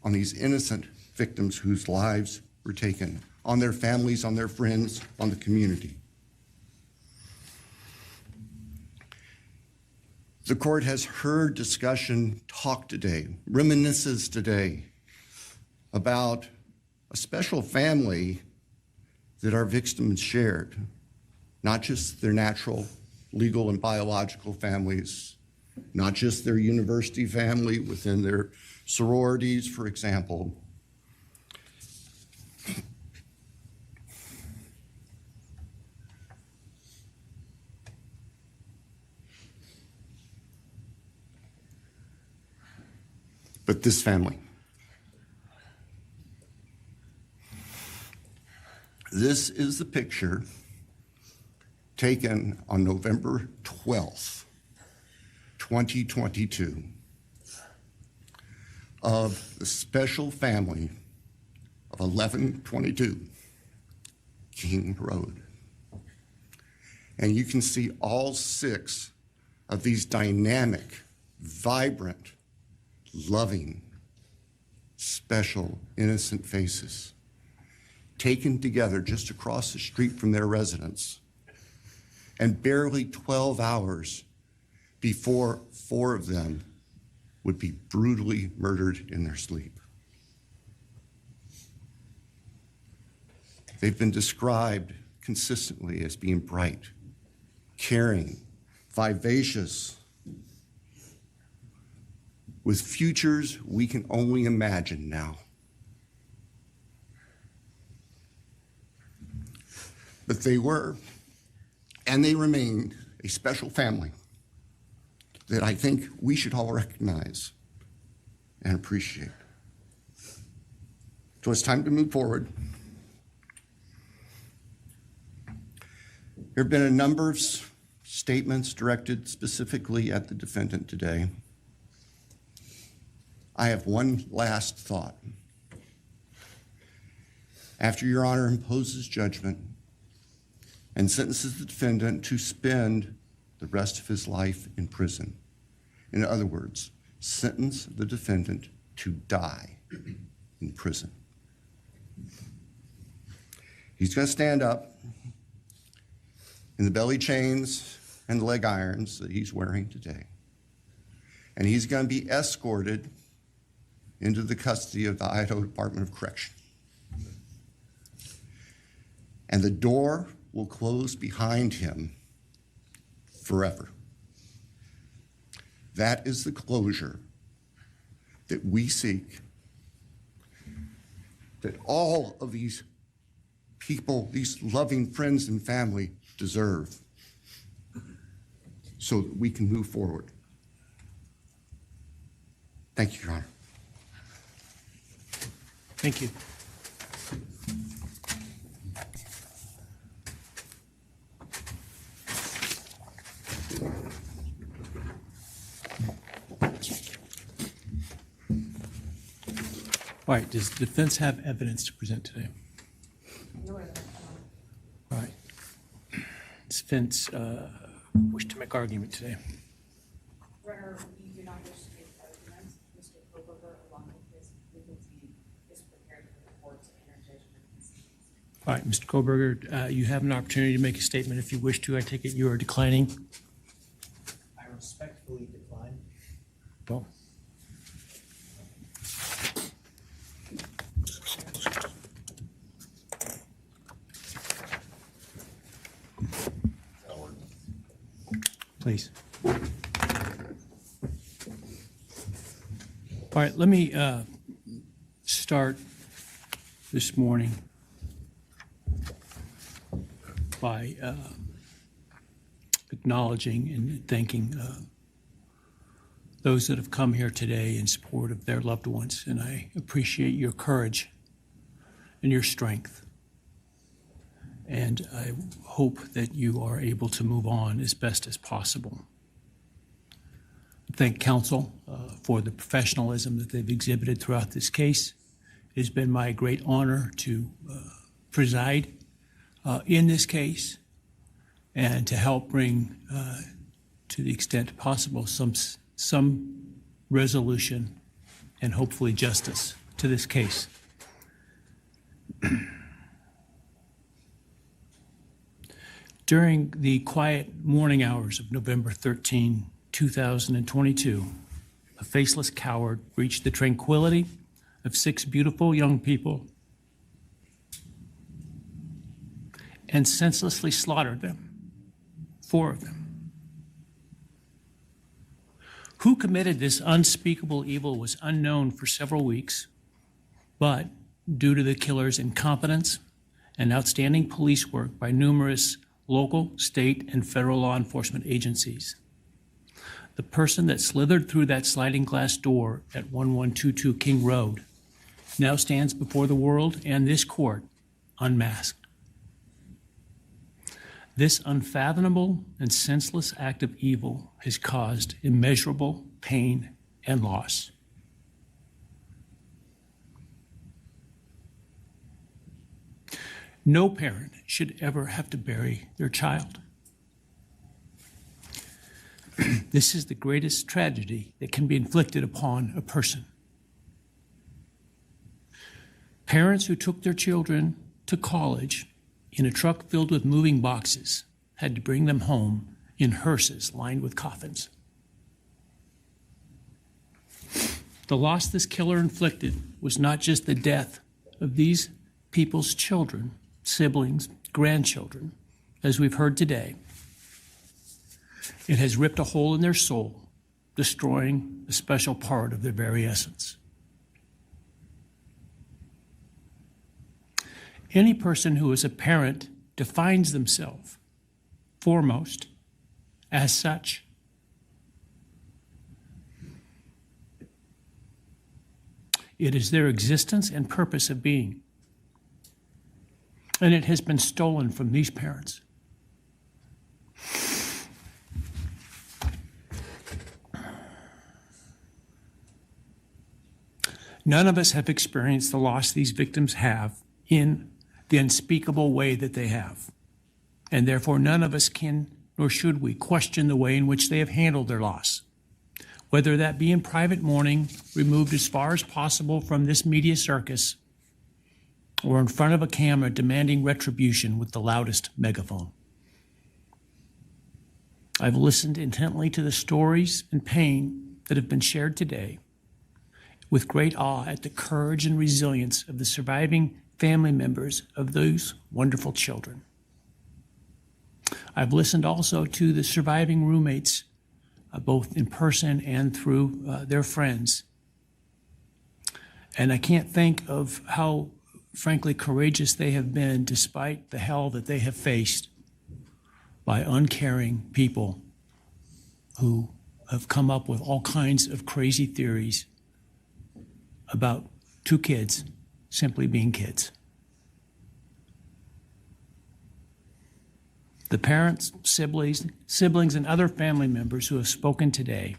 on these innocent victims whose lives were taken, on their families, on their friends, on the community. The court has heard discussion, talk today, reminiscences today about a special family that our victims shared, not just their natural, legal, and biological families, not just their university family within their sororities, for example. But this family. This is the picture taken on November 12th, 2022, of the special family of 1122 King Road. And you can see all 6 of these dynamic, vibrant, loving, special, innocent faces taken together just across the street from their residence, and barely 12 hours before 4 of them would be brutally murdered in their sleep. They've been described consistently as being bright, caring, vivacious, with futures we can only imagine now. But they were, and they remain, a special family that I think we should all recognize and appreciate. So it's time to move forward. There have been a number of statements directed specifically at the defendant today. I have one last thought. After Your Honor imposes judgment and sentences the defendant to spend the rest of his life in prison, in other words, sentence the defendant to die in prison, he's going to stand up in the belly chains and leg irons that he's wearing today, and he's going to be escorted into the custody of the Idaho Department of Correction. And the door will close behind him forever. That is the closure that we seek, that all of these people, these loving friends and family deserve, so that we can move forward. Thank you, Your Honor. Thank you. All right, does the defense have evidence to present today? No evidence. All right. Does defense wish to make argument today? Runner, we do not wish to make arguments. Mr. Kohberger, along with his legal team, is prepared for the court to enter judgment. All right, Mr. Kohberger, you have an opportunity to make a statement if you wish to. I take it you are declining. I respectfully decline. Well. Please. All right, let me start this morning by acknowledging and thanking those that have come here today in support of their loved ones, and I appreciate your courage and your strength. And I hope that you are able to move on as best as possible. Thank counsel for the professionalism that they've exhibited throughout this case. It has been my great honor to preside in this case and to help bring, to the extent possible, some resolution and hopefully justice to this case. During the quiet morning hours of November 13, 2022, a faceless coward breached the tranquility of 6 beautiful young people and senselessly slaughtered them, 4 of them. Who committed this unspeakable evil was unknown for several weeks, but due to the killer's incompetence and outstanding police work by numerous local, state, and federal law enforcement agencies, the person that slithered through that sliding glass door at 1122 King Road now stands before the world and this court unmasked. This unfathomable and senseless act of evil has caused immeasurable pain and loss. No parent should ever have to bury their child. This is the greatest tragedy that can be inflicted upon a person. Parents who took their children to college in a truck filled with moving boxes had to bring them home in hearses lined with coffins. The loss this killer inflicted was not just the death of these people's children, siblings, grandchildren, as we've heard today. It has ripped a hole in their soul, destroying a special part of their very essence. Any person who is a parent defines themselves foremost as such. It is their existence and purpose of being. And it has been stolen from these parents. None of us have experienced the loss these victims have in the unspeakable way that they have. And therefore, none of us can, nor should we, question the way in which they have handled their loss. Whether that be in private mourning, removed as far as possible from this media circus, or in front of a camera demanding retribution with the loudest megaphone. I've listened intently to the stories and pain that have been shared today, with great awe at the courage and resilience of the surviving family members of those wonderful children. I've listened also to the surviving roommates, both in person and through their friends. And I can't think of how, frankly, courageous they have been despite the hell that they have faced by uncaring people who have come up with all kinds of crazy theories about 2 kids simply being kids. The parents, siblings, and other family members who have spoken today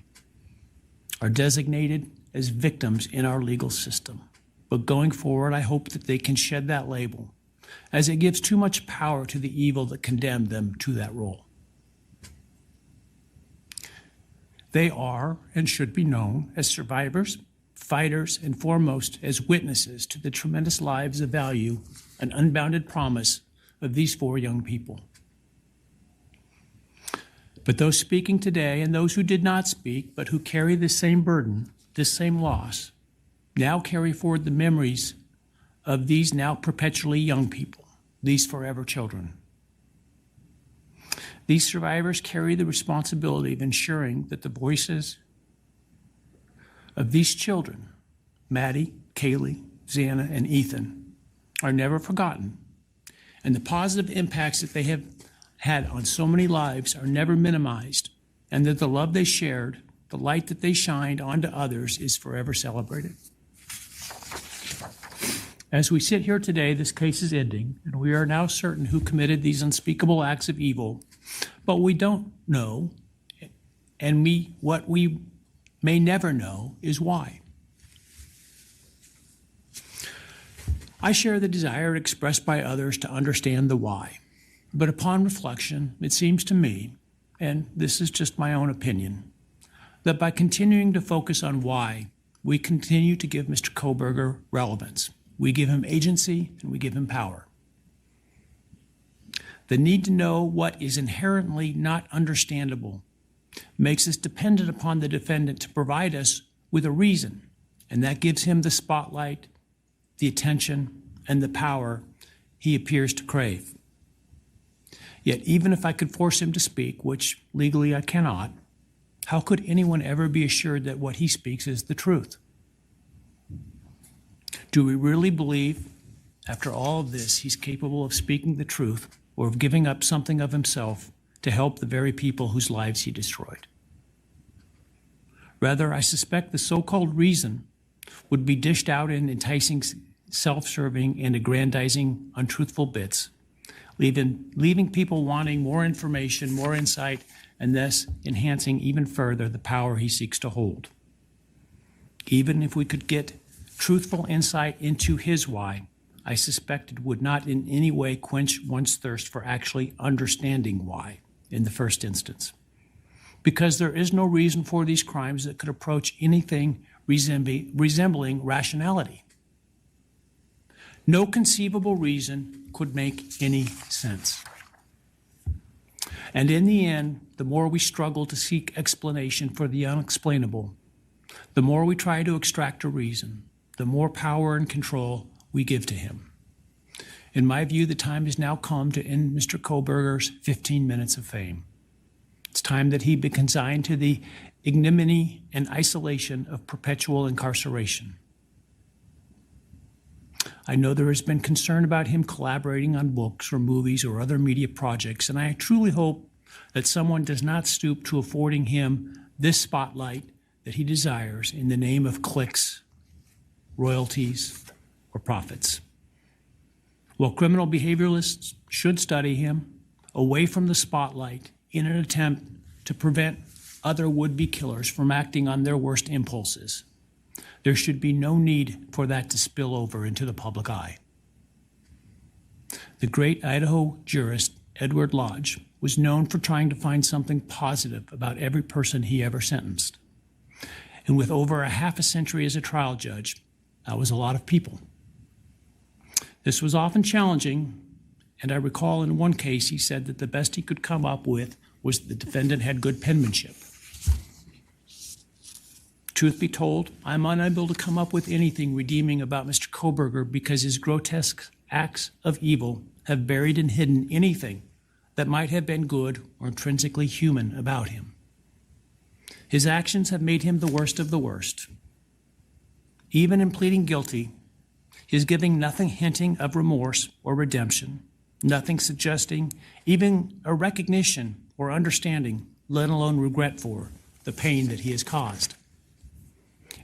are designated as victims in our legal system. But going forward, I hope that they can shed that label, as it gives too much power to the evil that condemned them to that role. They are and should be known as survivors, fighters, and foremost as witnesses to the tremendous lives of value and unbounded promise of these 4 young people. But those speaking today and those who did not speak, but who carry this same burden, this same loss, now carry forward the memories of these now perpetually young people, these forever children. These survivors carry the responsibility of ensuring that the voices of these children, Maddie, Kaylee, Xana, and Ethan, are never forgotten, and the positive impacts that they have had on so many lives are never minimized, and that the love they shared, the light that they shined onto others, is forever celebrated. As we sit here today, this case is ending, and we are now certain who committed these unspeakable acts of evil, but we don't know, and what we may never know is why. I share the desire expressed by others to understand the why, but upon reflection, it seems to me, and this is just my own opinion, that by continuing to focus on why, we continue to give Mr. Kohberger relevance. We give him agency and we give him power. The need to know what is inherently not understandable makes us dependent upon the defendant to provide us with a reason, and that gives him the spotlight, the attention, and the power he appears to crave. Yet even if I could force him to speak, which legally I cannot, how could anyone ever be assured that what he speaks is the truth? Do we really believe, after all of this, he's capable of speaking the truth or of giving up something of himself to help the very people whose lives he destroyed? Rather, I suspect the so-called reason would be dished out in enticing, self-serving, and aggrandizing, untruthful bits, leaving people wanting more information, more insight, and thus enhancing even further the power he seeks to hold. Even if we could get truthful insight into his why, I suspect it would not in any way quench one's thirst for actually understanding why in the first instance. Because there is no reason for these crimes that could approach anything resembling rationality. No conceivable reason could make any sense. And in the end, the more we struggle to seek explanation for the unexplainable, the more we try to extract a reason, the more power and control we give to him. In my view, the time has now come to end Mr. Kohberger's 15 minutes of fame. It's time that he be consigned to the ignominy and isolation of perpetual incarceration. I know there has been concern about him collaborating on books or movies or other media projects, and I truly hope that someone does not stoop to affording him this spotlight that he desires in the name of clicks, royalties, or profits. While criminal behavioralists should study him away from the spotlight in an attempt to prevent other would-be killers from acting on their worst impulses, there should be no need for that to spill over into the public eye. The great Idaho jurist Edward Lodge was known for trying to find something positive about every person he ever sentenced. And with over a half a century as a trial judge, that was a lot of people. This was often challenging, and I recall in one case he said that the best he could come up with was the defendant had good penmanship. Truth be told, I'm unable to come up with anything redeeming about Mr. Kohberger because his grotesque acts of evil have buried and hidden anything that might have been good or intrinsically human about him. His actions have made him the worst of the worst. Even in pleading guilty, he is giving nothing hinting of remorse or redemption, nothing suggesting even a recognition or understanding, let alone regret for the pain that he has caused.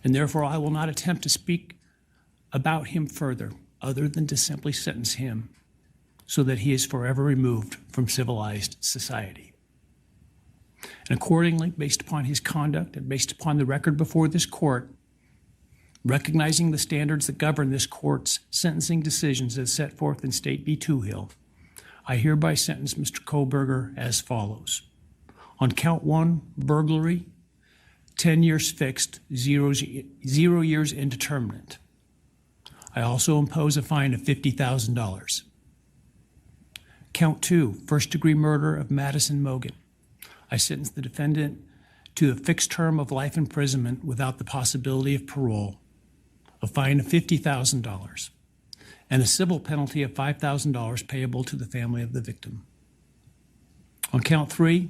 And therefore, I will not attempt to speak about him further, other than to simply sentence him so that he is forever removed from civilized society. And accordingly, based upon his conduct and based upon the record before this court, recognizing the standards that govern this court's sentencing decisions as set forth in State v. Toohill, I hereby sentence Mr. Kohberger as follows. On count 1, burglary, 10 years fixed, 0 years indeterminate. I also impose a fine of $50,000. Count 2, first-degree murder of Madison Mogan. I sentence the defendant to a fixed term of life imprisonment without the possibility of parole, a fine of $50,000, and a civil penalty of $5,000 payable to the family of the victim. On count 3,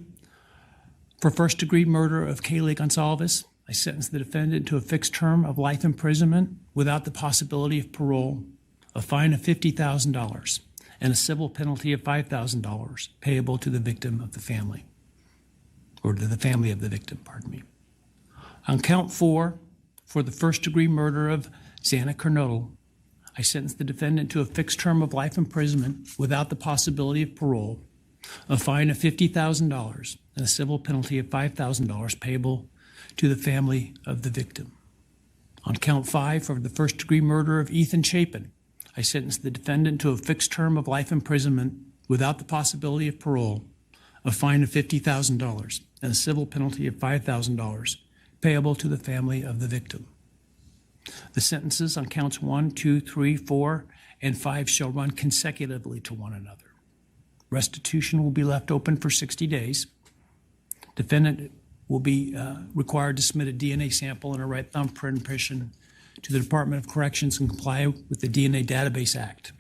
for first-degree murder of Kaylee Gonzalez, I sentence the defendant to a fixed term of life imprisonment without the possibility of parole, a fine of $50,000, and a civil penalty of $5,000 payable to the victim of the family, or to the family of the victim, pardon me. On count 4, for the first-degree murder of Ada County, I sentence the defendant to a fixed term of life imprisonment without the possibility of parole, a fine of $50,000, and a civil penalty of $5,000 payable to the family of the victim. On count 5, for the first-degree murder of Ethan Chapin, I sentence the defendant to a fixed term of life imprisonment without the possibility of parole, a fine of $50,000, and a civil penalty of $5,000 payable to the family of the victim. The sentences on counts 1, 2, 3, 4, and 5 shall run consecutively to one another. Restitution will be left open for 60 days. Defendant will be required to submit a DNA sample and a right thumbprint impression to the Department of Corrections and comply with the DNA Database Act.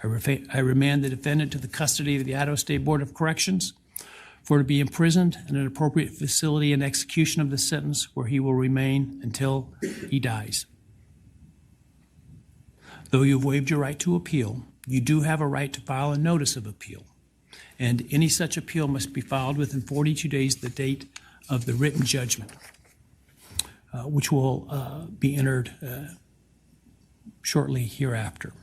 I remand the defendant to the custody of the Idaho State Board of Corrections for to be imprisoned in an appropriate facility and execution of the sentence where he will remain until he dies. Though you have waived your right to appeal, you do have a right to file a notice of appeal, and any such appeal must be filed within 42 days of the date of the written judgment, which will be entered shortly hereafter.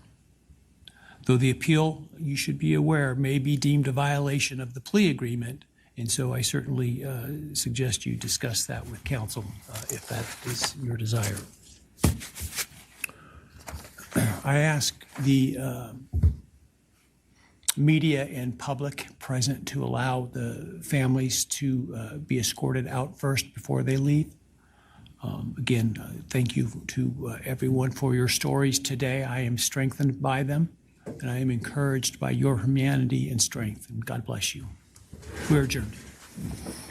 Though the appeal, you should be aware, may be deemed a violation of the plea agreement, and so I certainly suggest you discuss that with counsel if that is your desire. I ask the media and public present to allow the families to be escorted out first before they leave. Again, thank you to everyone for your stories today. I am strengthened by them, and I am encouraged by your humanity and strength. And God bless you. We're adjourned.